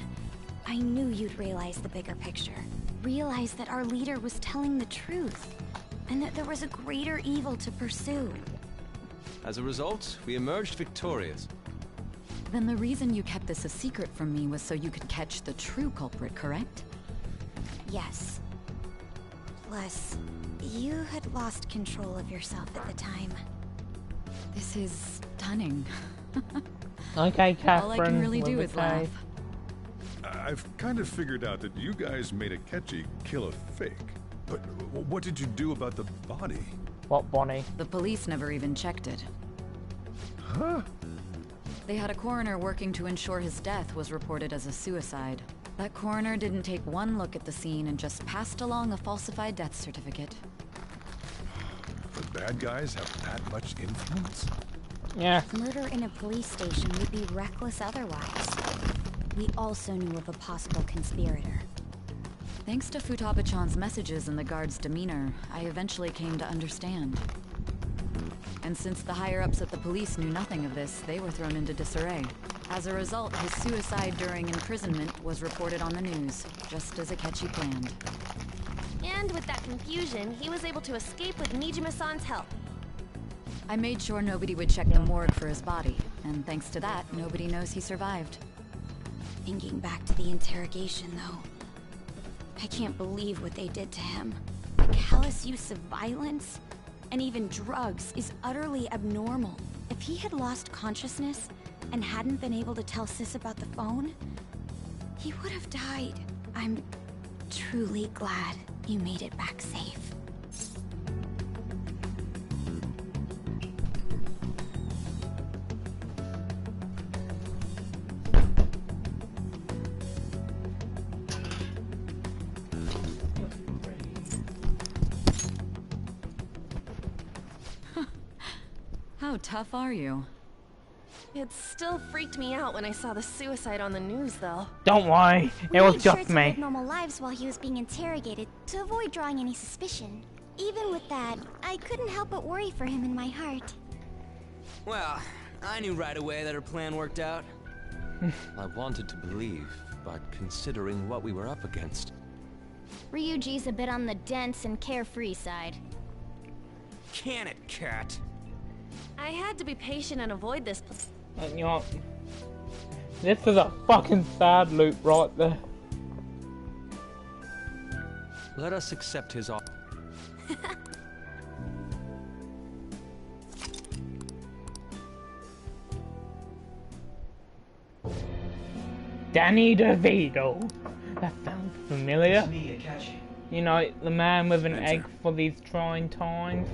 [SPEAKER 6] I knew you'd realize the bigger picture. Realize that our leader was telling the truth, and that there was a greater evil to pursue.
[SPEAKER 9] As a result, we emerged victorious.
[SPEAKER 13] Then the reason you kept this a secret from me was so you could catch the true culprit, correct?
[SPEAKER 6] Yes. Plus, you had lost control of yourself at the time.
[SPEAKER 13] This is stunning.
[SPEAKER 1] Okay, Catherine.
[SPEAKER 13] All I can really do is laugh.
[SPEAKER 15] I've kind of figured out that you guys made Akechi kill a fake. But what did you do about the body?
[SPEAKER 1] What body?
[SPEAKER 13] The police never even checked it.
[SPEAKER 15] Huh?
[SPEAKER 13] They had a coroner working to ensure his death was reported as a suicide. That coroner didn't take one look at the scene and just passed along a falsified death certificate.
[SPEAKER 15] The bad guys have that much influence?
[SPEAKER 1] Yeah.
[SPEAKER 6] Murder in a police station would be reckless otherwise. We also knew of a possible conspirator.
[SPEAKER 13] Thanks to Futaba-chan's messages and the guard's demeanor, I eventually came to understand. And since the higher-ups at the police knew nothing of this, they were thrown into disarray. As a result, his suicide during imprisonment was reported on the news, just as Akechi planned.
[SPEAKER 22] And with that confusion, he was able to escape with Nijima-san's help.
[SPEAKER 13] I made sure nobody would check the morgue for his body, and thanks to that, nobody knows he survived.
[SPEAKER 6] Thinking back to the interrogation, though, I can't believe what they did to him. The callous use of violence, and even drugs, is utterly abnormal. If he had lost consciousness and hadn't been able to tell Sis about the phone, he would have died. I'm truly glad you made it back safe.
[SPEAKER 13] How tough are you?
[SPEAKER 22] It still freaked me out when I saw the suicide on the news, though.
[SPEAKER 1] Don't worry, it was just
[SPEAKER 3] to
[SPEAKER 1] me.
[SPEAKER 3] live normal lives while he was being interrogated to avoid drawing any suspicion. Even with that, I couldn't help but worry for him in my heart.
[SPEAKER 7] Well, I knew right away that her plan worked out.
[SPEAKER 9] I wanted to believe, but considering what we were up against...
[SPEAKER 3] Ryuji's a bit on the dense and carefree side.
[SPEAKER 7] Can it, cat?
[SPEAKER 22] I had to be patient and avoid this.
[SPEAKER 1] You know, this is a fucking sad loop right there.
[SPEAKER 9] Let us accept his offer.
[SPEAKER 1] Danny DeVito. That sounds familiar.
[SPEAKER 17] It's me, Akechi.
[SPEAKER 1] You know, the man with an
[SPEAKER 17] Enter.
[SPEAKER 1] egg for these trying times.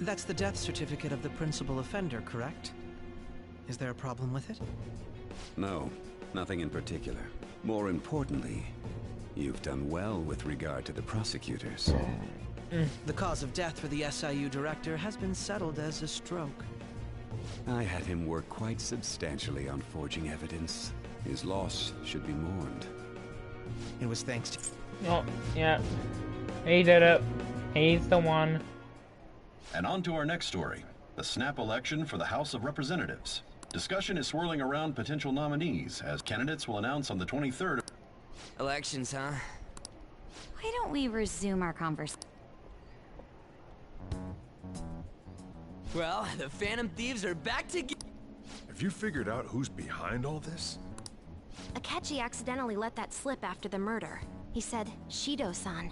[SPEAKER 14] That's the death certificate of the principal offender, correct? Is there a problem with it?
[SPEAKER 5] No, nothing in particular. More importantly, you've done well with regard to the prosecutors.
[SPEAKER 14] The cause of death for the SIU director has been settled as a stroke.
[SPEAKER 5] I had him work quite substantially on forging evidence. His loss should be mourned.
[SPEAKER 14] It was thanks to...
[SPEAKER 1] Oh, yeah. He did it. He's the one.
[SPEAKER 2] And on to our next story, the snap election for the House of Representatives. Discussion is swirling around potential nominees, as candidates will announce on the 23rd.
[SPEAKER 7] Elections, huh?
[SPEAKER 6] Why don't we resume our conversation?
[SPEAKER 7] Well, the Phantom Thieves are back together.
[SPEAKER 15] Have you figured out who's behind all this?
[SPEAKER 4] Akechi accidentally let that slip after the murder. He said, Shido-san.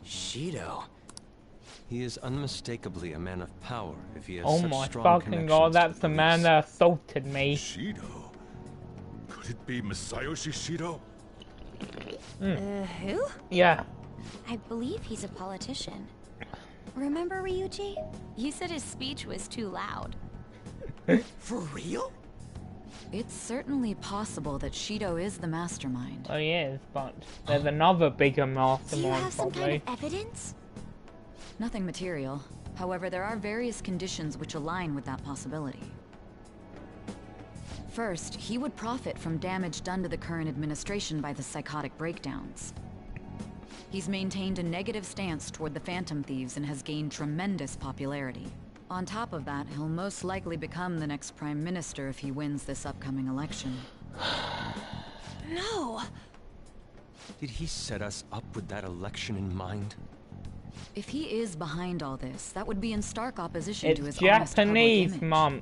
[SPEAKER 7] Shido?
[SPEAKER 9] He is unmistakably a man of power if he has
[SPEAKER 1] Oh
[SPEAKER 9] such
[SPEAKER 1] my
[SPEAKER 9] strong
[SPEAKER 1] fucking god,
[SPEAKER 9] connections
[SPEAKER 1] that's
[SPEAKER 9] to
[SPEAKER 1] the man that assaulted me.
[SPEAKER 15] Shido? Could it be Masayoshi Shido?
[SPEAKER 6] Who?
[SPEAKER 1] Yeah.
[SPEAKER 6] I believe he's a politician. Remember Ryuji? You said his speech was too loud.
[SPEAKER 7] For real?
[SPEAKER 13] It's certainly possible that Shido is the mastermind.
[SPEAKER 1] Oh, he is, but there's another bigger mastermind.
[SPEAKER 6] Do you have some
[SPEAKER 1] probably.
[SPEAKER 6] kind of evidence?
[SPEAKER 13] Nothing material. However, there are various conditions which align with that possibility. First, he would profit from damage done to the current administration by the psychotic breakdowns. He's maintained a negative stance toward the Phantom Thieves and has gained tremendous popularity. On top of that, he'll most likely become the next Prime Minister if he wins this upcoming election.
[SPEAKER 6] No!
[SPEAKER 9] Did he set us up with that election in mind?
[SPEAKER 13] If he is behind all this, that would be in stark opposition to his
[SPEAKER 1] It's
[SPEAKER 13] honest public
[SPEAKER 1] Japanese,
[SPEAKER 13] image.
[SPEAKER 1] Mom.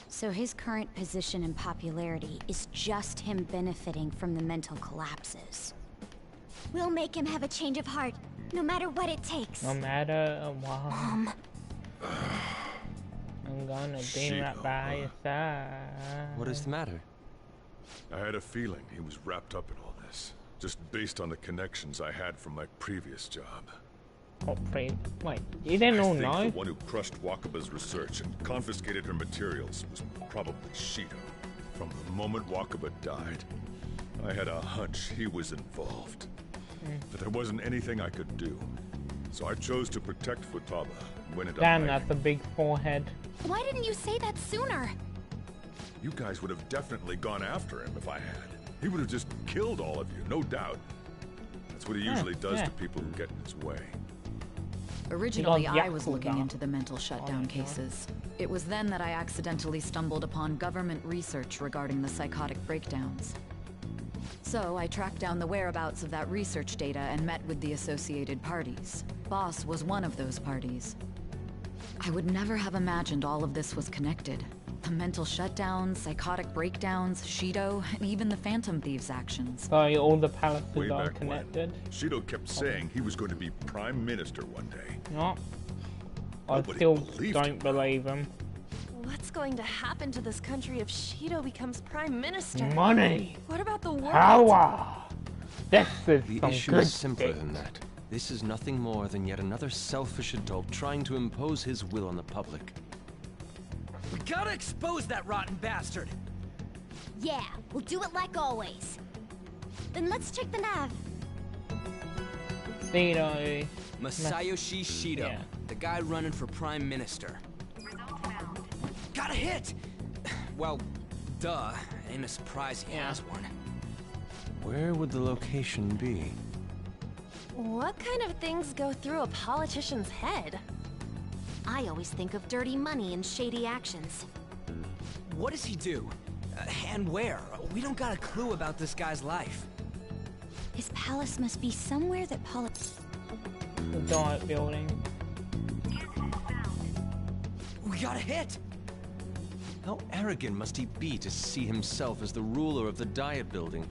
[SPEAKER 6] So his current position and popularity is just him benefiting from the mental collapses.
[SPEAKER 3] We'll make him have a change of heart, no matter what it takes.
[SPEAKER 1] No matter what. I'm gonna be right by your side.
[SPEAKER 9] What is the matter?
[SPEAKER 15] I had a feeling he was wrapped up in all this, just based on the connections I had from my previous job.
[SPEAKER 1] Wait, you didn't all
[SPEAKER 15] I think
[SPEAKER 1] know?
[SPEAKER 15] the one who crushed Wakaba's research and confiscated her materials was probably Shido. From the moment Wakaba died, I had a hunch he was involved. But there wasn't anything I could do. So I chose to protect Futaba and win it
[SPEAKER 1] Damn,
[SPEAKER 15] up.
[SPEAKER 1] that's a big forehead.
[SPEAKER 4] Why didn't you say that sooner?
[SPEAKER 15] You guys would have definitely gone after him if I had. He would have just killed all of you, no doubt. That's what he usually does to people who get in his way.
[SPEAKER 13] Originally, I was looking into the mental shutdown cases. It was then that I accidentally stumbled upon government research regarding the psychotic breakdowns. So I tracked down the whereabouts of that research data and met with the associated parties. Boss was one of those parties. I would never have imagined all of this was connected. The mental shutdowns, psychotic breakdowns, Shido, and even the Phantom Thieves' actions.
[SPEAKER 1] Sorry, all the palaces
[SPEAKER 15] Way
[SPEAKER 1] are
[SPEAKER 15] back
[SPEAKER 1] connected.
[SPEAKER 15] when, Shido kept saying he was going to be Prime Minister one day.
[SPEAKER 1] No. I
[SPEAKER 15] Nobody
[SPEAKER 1] still
[SPEAKER 15] believed
[SPEAKER 1] don't believe him.
[SPEAKER 22] What's going to happen to this country if Shido becomes Prime Minister?
[SPEAKER 1] Money.
[SPEAKER 22] What about the world?
[SPEAKER 1] Power! This is
[SPEAKER 9] The
[SPEAKER 1] some
[SPEAKER 9] issue
[SPEAKER 1] good
[SPEAKER 9] is simpler
[SPEAKER 1] shit.
[SPEAKER 9] than that. This is nothing more than yet another selfish adult trying to impose his will on the public.
[SPEAKER 7] We gotta expose that rotten bastard!
[SPEAKER 3] Yeah, we'll do it like always. Then let's check the nav.
[SPEAKER 1] Shido.
[SPEAKER 7] Masayoshi Shido,
[SPEAKER 1] Yeah.
[SPEAKER 7] the guy running for Prime Minister. Got a hit! Well, duh. Ain't a surprise he has one.
[SPEAKER 9] Where would the location be?
[SPEAKER 22] What kind of things go through a politician's head?
[SPEAKER 4] I always think of dirty money and shady actions.
[SPEAKER 7] What does he do? And where? We don't got a clue about this guy's life.
[SPEAKER 6] His palace must be somewhere that
[SPEAKER 1] The Diet Building.
[SPEAKER 7] We got a hit!
[SPEAKER 9] How arrogant must he be to see himself as the ruler of the Diet Building?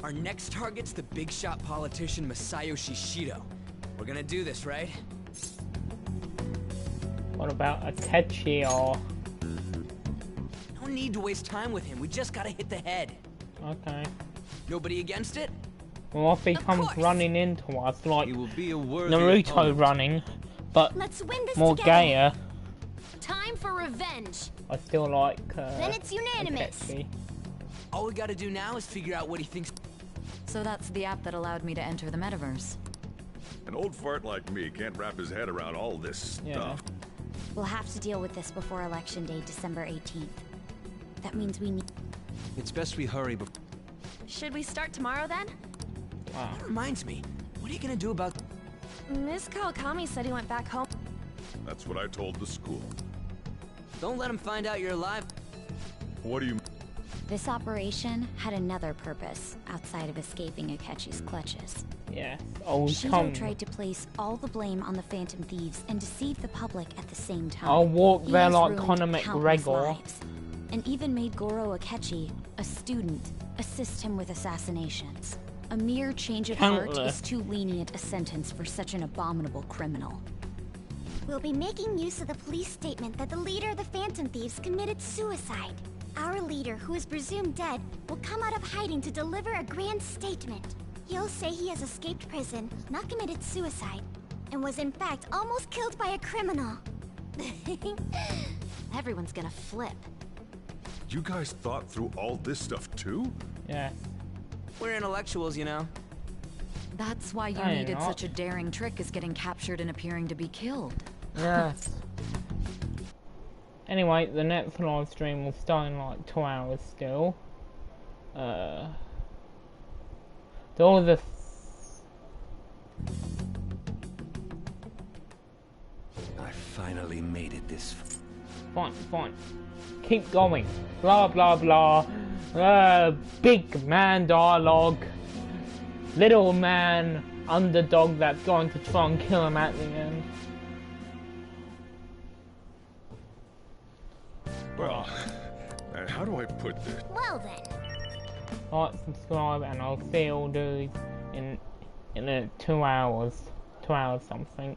[SPEAKER 7] Our next target's the big shot politician Masayoshi Shido. We're gonna do this, right?
[SPEAKER 1] What about Akechi or...
[SPEAKER 7] No need to waste time with him. We just gotta hit the head.
[SPEAKER 1] Okay.
[SPEAKER 7] Nobody against it?
[SPEAKER 1] Well, if he comes running into us like
[SPEAKER 9] He will be a worthy
[SPEAKER 1] Naruto
[SPEAKER 9] opponent.
[SPEAKER 1] running, but
[SPEAKER 3] Let's win this
[SPEAKER 1] more
[SPEAKER 3] together.
[SPEAKER 1] gayer,
[SPEAKER 4] Time for revenge.
[SPEAKER 1] I still like
[SPEAKER 3] Then it's unanimous.
[SPEAKER 1] Akechi.
[SPEAKER 7] All we gotta do now is figure out what he thinks.
[SPEAKER 13] So that's the app that allowed me to enter the metaverse.
[SPEAKER 15] An old fart like me can't wrap his head around all this stuff.
[SPEAKER 6] We'll have to deal with this before Election Day, December 18th. That means we need...
[SPEAKER 9] It's best we hurry before...
[SPEAKER 22] Should we start tomorrow then?
[SPEAKER 7] That reminds me. What are you gonna do about...
[SPEAKER 22] Miss Kawakami said he went back home.
[SPEAKER 15] That's what I told the school.
[SPEAKER 7] Don't let him find out you're alive.
[SPEAKER 15] What do you...
[SPEAKER 6] This operation had another purpose outside of escaping Akechi's clutches.
[SPEAKER 1] Yeah. Oh,
[SPEAKER 6] Shido
[SPEAKER 1] come.
[SPEAKER 6] tried to place all the blame on the Phantom Thieves and deceive the public at the same time.
[SPEAKER 1] I'll walk
[SPEAKER 6] He
[SPEAKER 1] there
[SPEAKER 6] has
[SPEAKER 1] like
[SPEAKER 6] ruined
[SPEAKER 1] Conor
[SPEAKER 6] countless
[SPEAKER 1] McGregor.
[SPEAKER 6] lives, and even made Goro Akechi, a student, assist him with assassinations. A mere change of heart
[SPEAKER 1] Countless.
[SPEAKER 6] is too lenient a sentence for such an abominable criminal.
[SPEAKER 3] We'll be making use of the police statement that the leader of the Phantom Thieves committed suicide. Our leader, who is presumed dead, will come out of hiding to deliver a grand statement. He'll say he has escaped prison, not committed suicide, and was in fact almost killed by a criminal.
[SPEAKER 4] Everyone's gonna flip.
[SPEAKER 15] You guys thought through all this stuff too?
[SPEAKER 1] Yeah.
[SPEAKER 7] We're intellectuals, you know.
[SPEAKER 13] That's why you needed such a daring trick as getting captured and appearing to be killed.
[SPEAKER 1] Yes. Anyway, the next live stream will start in like 2 hours still. All the
[SPEAKER 5] I finally made it this
[SPEAKER 1] fine, fine. Keep going. Blah blah blah. Big man dialogue. Little man underdog that's going to try and kill him at the end.
[SPEAKER 15] Well, how do I put this?
[SPEAKER 3] Well then.
[SPEAKER 1] Like, subscribe, and I'll see all dudes in 2 hours. 2 hours something.